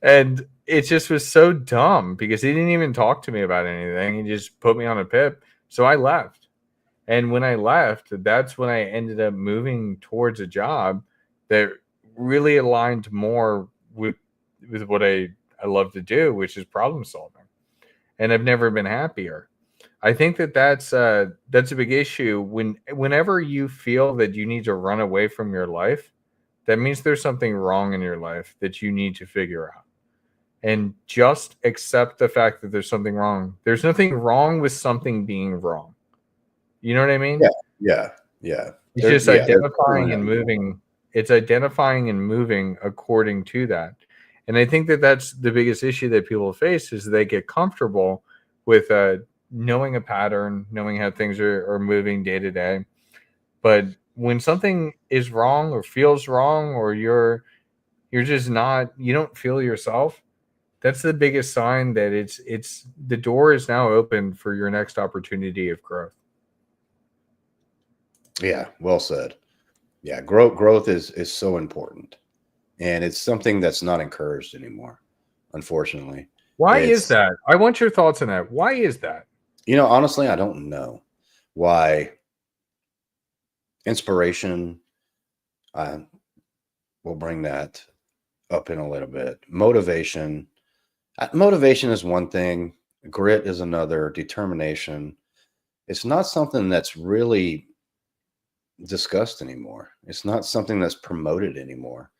And it just was so dumb because he didn't even talk to me about anything. He just put me on a PIP. So I left. And when I left, that's when I ended up moving towards a job that really aligned more with what I love to do, which is problem solving. And I've never been happier. I think that's a big issue. Whenever you feel that you need to run away from your life, that means there's something wrong in your life that you need to figure out. And just accept the fact that there's something wrong. There's nothing wrong with something being wrong. You know what I mean? Yeah. It's just identifying and moving. It's identifying and moving according to that. And I think that that's the biggest issue that people face, is they get comfortable with knowing a pattern, knowing how things are moving day to day. But when something is wrong or feels wrong, or you're just not, you don't feel yourself, that's the biggest sign that it's the door is now open for your next opportunity of growth. Yeah, well said. Yeah, growth is so important, and it's something that's not encouraged anymore, unfortunately. Why is that? I want your thoughts on that. Why is that? Honestly, I don't know why. Inspiration, we'll bring that up in a little bit. Motivation is one thing. Grit is another. Determination. It's not something that's really discussed anymore. It's not something that's promoted anymore.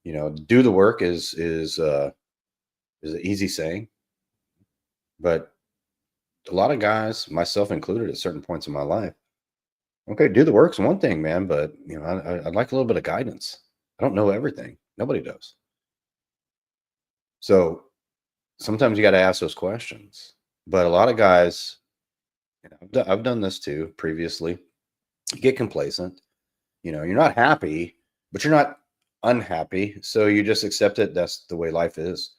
You know, do the work is an easy saying, but a lot of guys, myself included, at certain points in my life, okay, do the work's one thing, man, but you know, I'd like a little bit of guidance. I don't know everything. Nobody does. So sometimes you got to ask those questions. But a lot of guys, you know, I've done this too previously. You get complacent. You know, you're not happy, but you're not unhappy. So you just accept it. That's the way life is.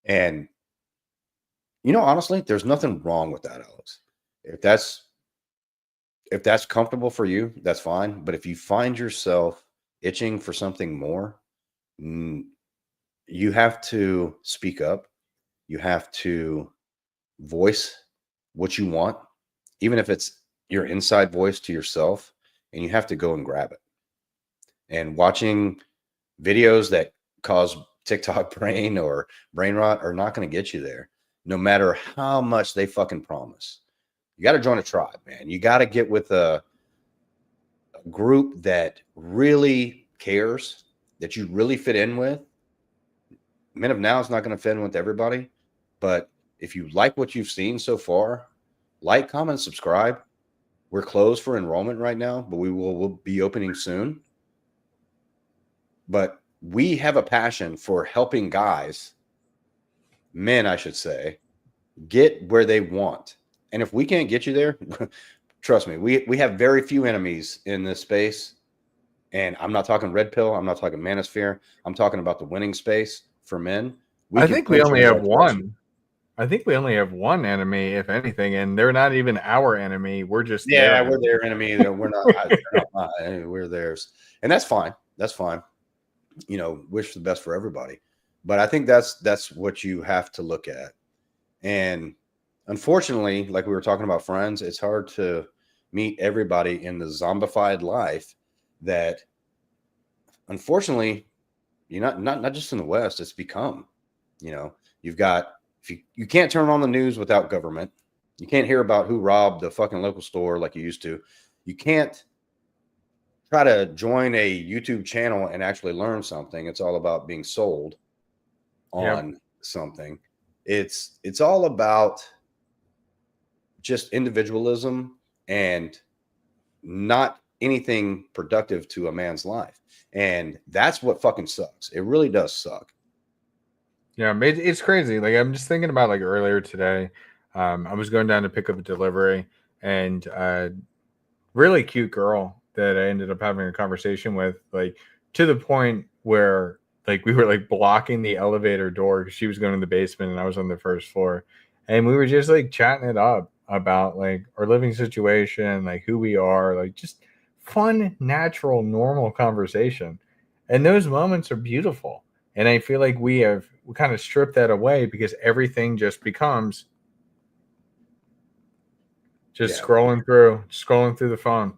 And you know, honestly, there's nothing wrong with that, Alex. If that's comfortable for you, that's fine. But if you find yourself itching for something more, you have to speak up. You have to voice what you want, even if it's your inside voice to yourself, and you have to go and grab it. And watching videos that cause TikTok brain or brain rot are not going to get you there, no matter how much they fucking promise. You got to join a tribe, man. You got to get with a group that really cares, that you really fit in with. Men of Now is not going to fit in with everybody, but if you like what you've seen so far, like, comment, subscribe. We're closed for enrollment right now, but we'll be opening soon. But we have a passion for helping guys, men, I should say, get where they want. And if we can't get you there, trust me, we have very few enemies in this space. And I'm not talking red pill. I'm not talking manosphere. I'm talking about the winning space for men. I think we only have one. I think we only have one enemy, if anything, and they're not even our enemy. We're just we're their enemy. We're not. We're theirs, and that's fine. That's fine. You know, wish the best for everybody, but I think that's what you have to look at. And unfortunately, like we were talking about friends, it's hard to meet everybody in the zombified life that, unfortunately, you're not just in the West. It's become, you know, you've got. If you can't turn on the news without government. You can't hear about who robbed the fucking local store like you used to. You can't try to join a YouTube channel and actually learn something. It's all about being sold on something. It's all about just individualism and not anything productive to a man's life. And that's what fucking sucks. It really does suck. Yeah, it's crazy. Like, I'm just thinking about, like, earlier today, I was going down to pick up a delivery, and really cute girl that I ended up having a conversation with, like, to the point where, like, we were, like, blocking the elevator door because she was going to the basement and I was on the first floor, and we were just, like, chatting it up about, like, our living situation, like, who we are, like, just fun, natural, normal conversation. And those moments are beautiful. And I feel like we kind of stripped that away because everything just becomes just scrolling through the phone.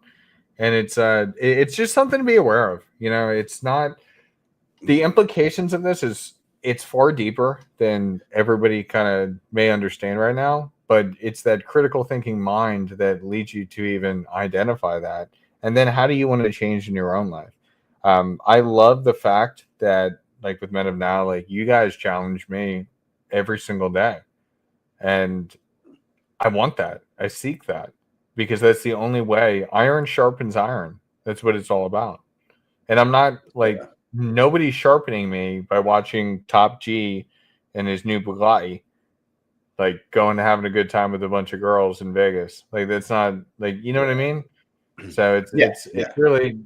And it's just something to be aware of. You know, it's not, the implications of this it's far deeper than everybody kind of may understand right now, but it's that critical thinking mind that leads you to even identify that. And then how do you want to change in your own life? I love the fact that, like, with Men of Now, like, you guys challenge me every single day. And I want that. I seek that because that's the only way. Iron sharpens iron. That's what it's all about. And I'm not, like, nobody's sharpening me by watching Top G and his new Bugatti, like, going to having a good time with a bunch of girls in Vegas. Like, that's not, like, you know what I mean? So it's really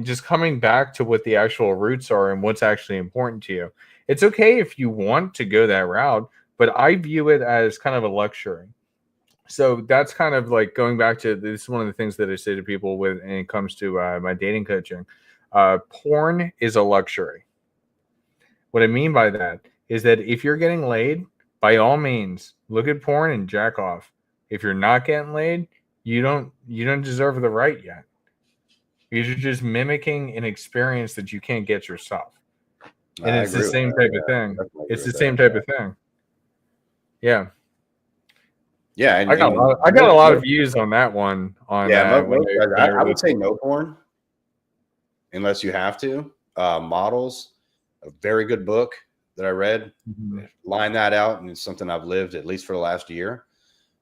just coming back to what the actual roots are and what's actually important to you. It's okay if you want to go that route, but I view it as kind of a luxury. So that's kind of like going back to, this is one of the things that I say to people when it comes to my dating coaching. Porn is a luxury. What I mean by that is that if you're getting laid, by all means, look at porn and jack off. If you're not getting laid, you don't deserve the right yet. You're just mimicking an experience that you can't get yourself. And it's the same type of thing. It's the same type of thing. Yeah. Yeah. And, I got a lot of views on that one. On I would say no porn unless you have to. Models, a very good book that I read. Mhm. Line that out, and it's something I've lived at least for the last year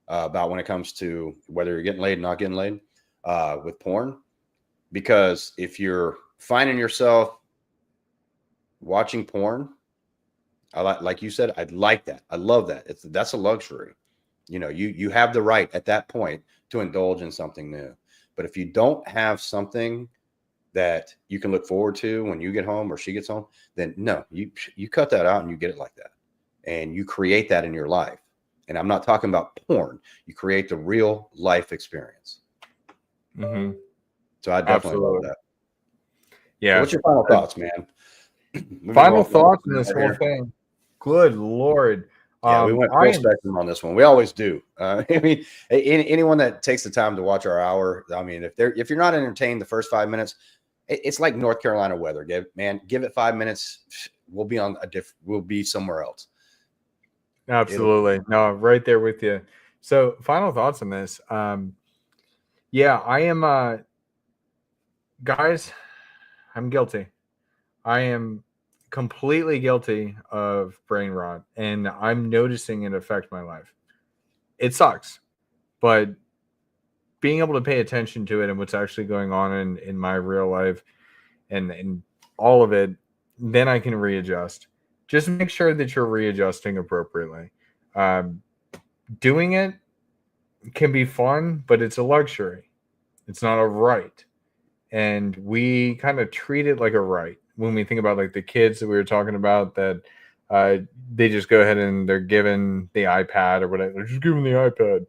about when it comes to whether you're getting laid, not getting laid with porn. Because if you're finding yourself watching porn, like you said, I'd like that. I love that. That's a luxury. You have the right at that point to indulge in something new. But if you don't have something that you can look forward to when you get home or she gets home, then no, you cut that out and you get it like that. And you create that in your life. And I'm not talking about porn. You create the real life experience. Mm-hmm. So I definitely love that. Yeah. So what's your final thoughts, man? Final thoughts on this whole thing. Good Lord. Yeah, we went full spectrum on this one. We always do. I mean, anyone that takes the time to watch our hour, I mean, if you're not entertained the first 5 minutes, it's like North Carolina weather. Give it 5 minutes. We'll be somewhere else. Absolutely. No, right there with you. So final thoughts on this. Yeah, I am, guys, I'm guilty. I am completely guilty of brain rot, and I'm noticing it affect my life. It sucks, but being able to pay attention to it and what's actually going on in my real life and all of it, then I can readjust. Just make sure that you're readjusting appropriately. Doing it can be fun, but it's a luxury. It's not a right. And we kind of treat it like a right when we think about like the kids that we were talking about that they just go ahead and they're given the iPad or whatever. They're just given the iPad.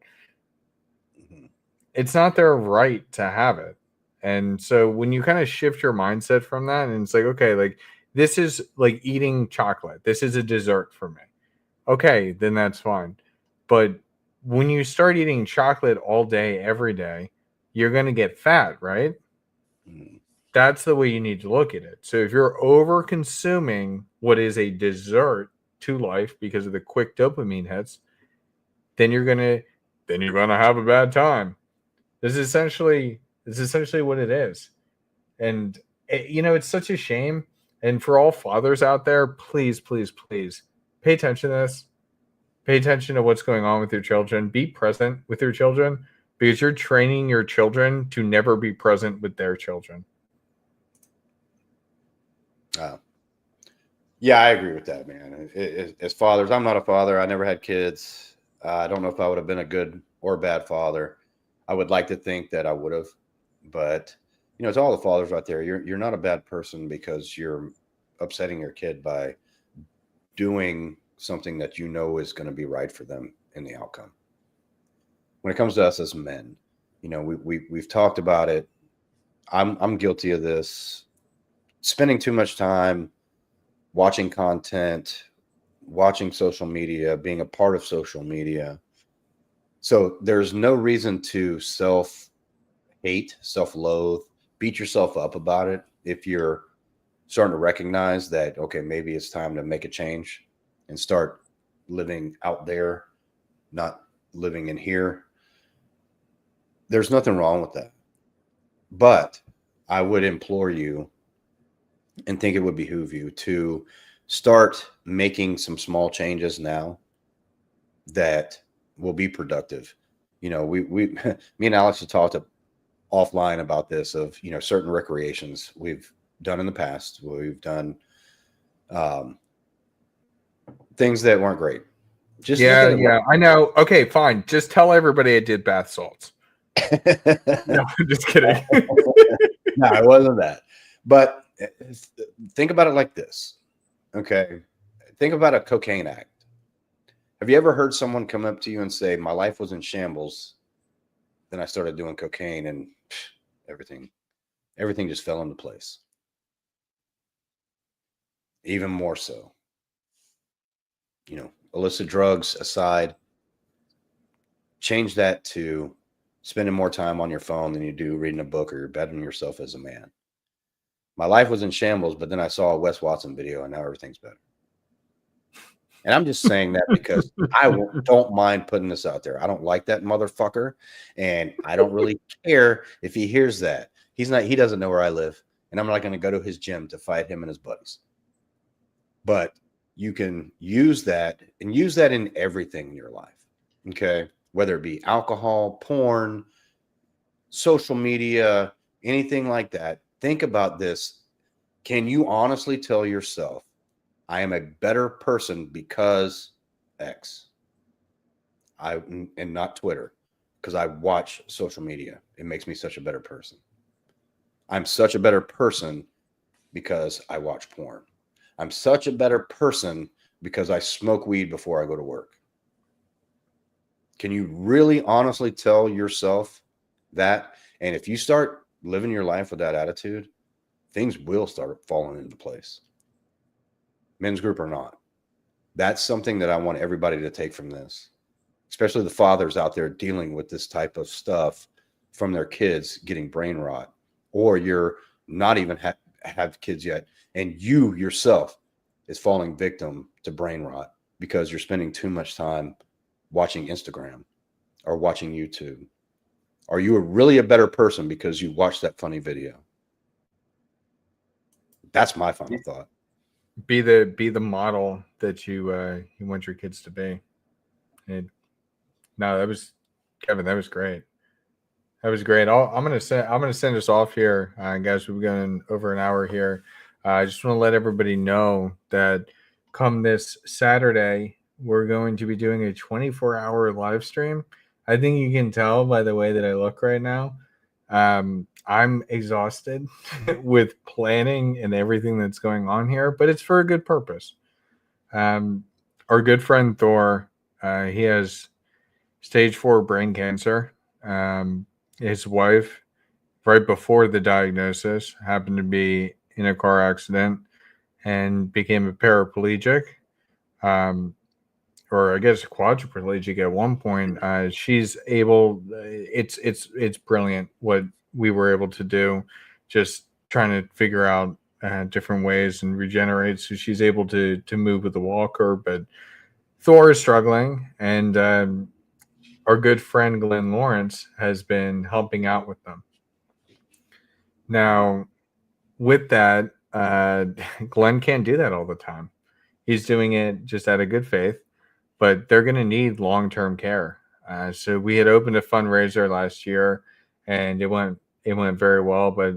It's not their right to have it. And so when you kind of shift your mindset from that and it's like, okay, like this is like eating chocolate. This is a dessert for me. Okay, then that's fine. But when you start eating chocolate all day, every day, you're going to get fat, right? That's the way you need to look at it. So if you're over consuming what is a dessert to life because of the quick dopamine hits, then you're gonna have a bad time. This is essentially what it is. And it's such a shame. And for all fathers out there, please, please, please pay attention to this. Pay attention to what's going on with your children. Be present with your children because you're training your children to never be present with their children. Yeah, I agree with that, man. As fathers, I'm not a father. I never had kids. I don't know if I would have been a good or bad father. I would like to think that I would have, but to all the fathers out there, you're not a bad person because you're upsetting your kid by doing something that is going to be right for them in the outcome. When it comes to us as men, we've talked about it. I'm guilty of this. Spending too much time watching content, watching social media, being a part of social media. So there's no reason to self-hate, self-loathe, beat yourself up about it if you're starting to recognize that, okay, maybe it's time to make a change and start living out there, not living in here. There's nothing wrong with that. But I would implore you and think it would behoove you to start making some small changes now that will be productive. Me and Alex have talked offline about this of, certain recreations we've done in the past. We've done things that weren't great. Yeah, I know. Okay, fine. Just tell everybody I did bath salts. No, I'm just kidding. No, it wasn't that. But think about it like this. Okay. Think about a cocaine addict. Have you ever heard someone come up to you and say, my life was in shambles, then I started doing cocaine and everything just fell into place? Even more so. Illicit drugs aside, change that to spending more time on your phone than you do reading a book or you're bettering yourself as a man. My life was in shambles, but then I saw a Wes Watson video and now everything's better. And I'm just saying that because I don't mind putting this out there. I don't like that motherfucker. And I don't really care if he hears that. He doesn't know where I live. And I'm not going to go to his gym to fight him and his buddies. but you can use that and use that in everything in your life. Okay. Whether it be alcohol, porn, social media, anything like that. Think about this. Can you honestly tell yourself, I am a better person because X? And not Twitter, because I watch social media. It makes me such a better person. I'm such a better person because I watch porn. I'm such a better person because I smoke weed before I go to work. Can you really honestly tell yourself that? And if you start living your life with that attitude, things will start falling into place. Men's group or not. That's something that I want everybody to take from this, especially the fathers out there dealing with this type of stuff from their kids getting brain rot, or you're not even have kids yet, and you yourself is falling victim to brain rot because you're spending too much time watching Instagram or watching YouTube. Are you really a better person because you watched that funny video? That's my final thought. Be the model that you want your kids to be. And no, that was Kevin. That was great. That was great. I'm gonna send us off here, guys. We've gone over an hour here. I just want to let everybody know that come this Saturday, we're going to be doing a 24-hour live stream. I think you can tell by the way that I look right now. I'm exhausted with planning and everything that's going on here, but it's for a good purpose. Our good friend Thor, he has stage 4 brain cancer. His wife, right before the diagnosis, happened to be in a car accident and became a paraplegic, or I guess quadriplegic at one point. She's able. It's brilliant what we were able to do, just trying to figure out different ways and regenerate. So she's able to move with a walker, but Thor is struggling, and our good friend Glenn Lawrence has been helping out with them. Now, with that, Glenn can't do that all the time. He's doing it just out of good faith, but they're going to need long-term care. So we had opened a fundraiser last year, and it went very well, but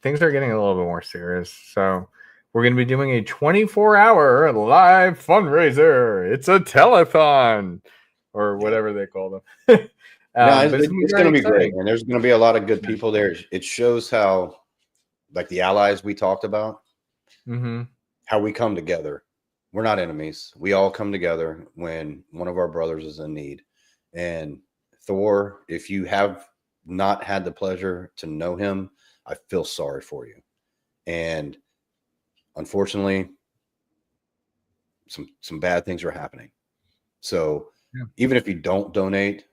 things are getting a little bit more serious. So we're going to be doing a 24-hour live fundraiser. It's a telethon, or whatever they call them. It's going to be great, and there's going to be a lot of good people there. It shows how, like the allies we talked about, how we come together. We're not enemies. We all come together when one of our brothers is in need. And Thor, if you have not had the pleasure to know him, I feel sorry for you. And unfortunately, some bad things are happening. So even if you don't donate,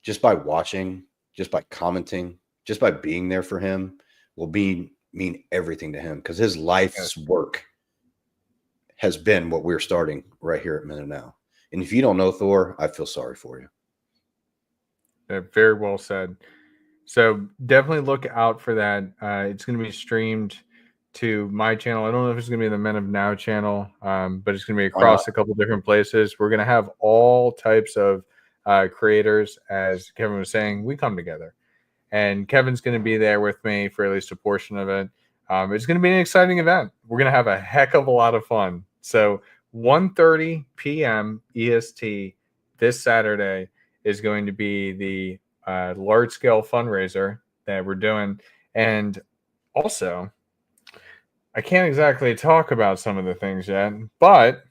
just by watching, just by commenting, just by being there for him will mean everything to him, because his life's work has been what we're starting right here at Minute Now. And if you don't know Thor, I feel sorry for you. Very well said. So definitely look out for that. It's going to be streamed to my channel. I don't know if it's going to be the Men of Now channel, but it's going to be across a couple different places. We're going to have all types of creators. As Kevin was saying, we come together. And Kevin's going to be there with me for at least a portion of it. It's going to be an exciting event. We're going to have a heck of a lot of fun. So 1:30 p.m. EST this Saturday is going to be the large-scale fundraiser that we're doing. And also, I can't exactly talk about some of the things yet, but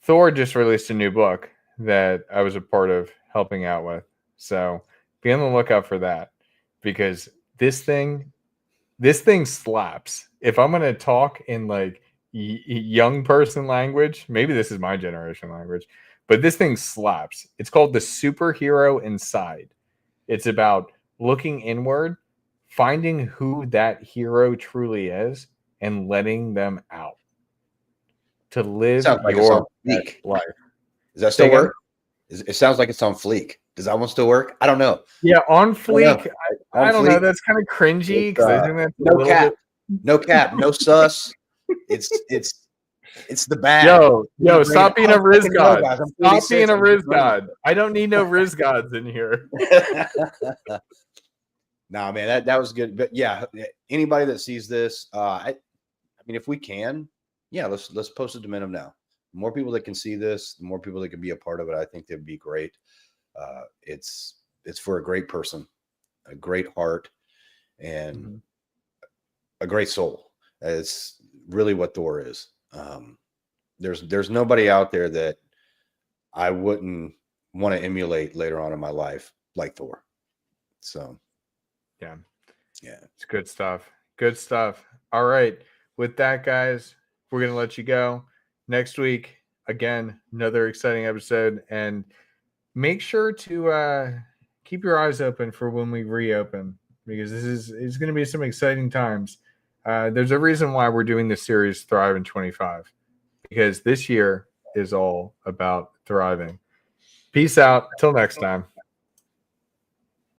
Thor just released a new book that I was a part of helping out with. So be on the lookout for that, because this thing slaps. If I'm going to talk in like young person language, maybe this is my generation language, but this thing slaps. It's called The Superhero Inside. It's about looking inward, finding who that hero truly is, and letting them out to live Like your life. Does that still work? It sounds like it's on Fleek. Does that one still work? I don't know. Yeah, on Fleek. I don't know. That's kind of cringy because I think that's no cap, no sus. It's the bag. Yo, stop being a Riz God. Guys, I'm Stop 36, being a I'm Riz just learning. God. I don't need no Riz Gods in here. Nah, man, that was good. But yeah, anybody that sees this, I mean, if we can, yeah, let's post it to Men of Now. The more people that can see this, the more people that can be a part of it. I think that'd be great. It's for a great person, a great heart, and a great soul. It's really what Thor is. There's nobody out there that I wouldn't want to emulate later on in my life like Thor. So yeah, yeah, it's good stuff. Good stuff. All right, with that, guys, we're gonna let you go. Next week, again, another exciting episode, and make sure to keep your eyes open for when we reopen, because it's going to be some exciting times. There's a reason why we're doing this series, Thrive in 25, because this year is all about thriving. Peace out. Till next time.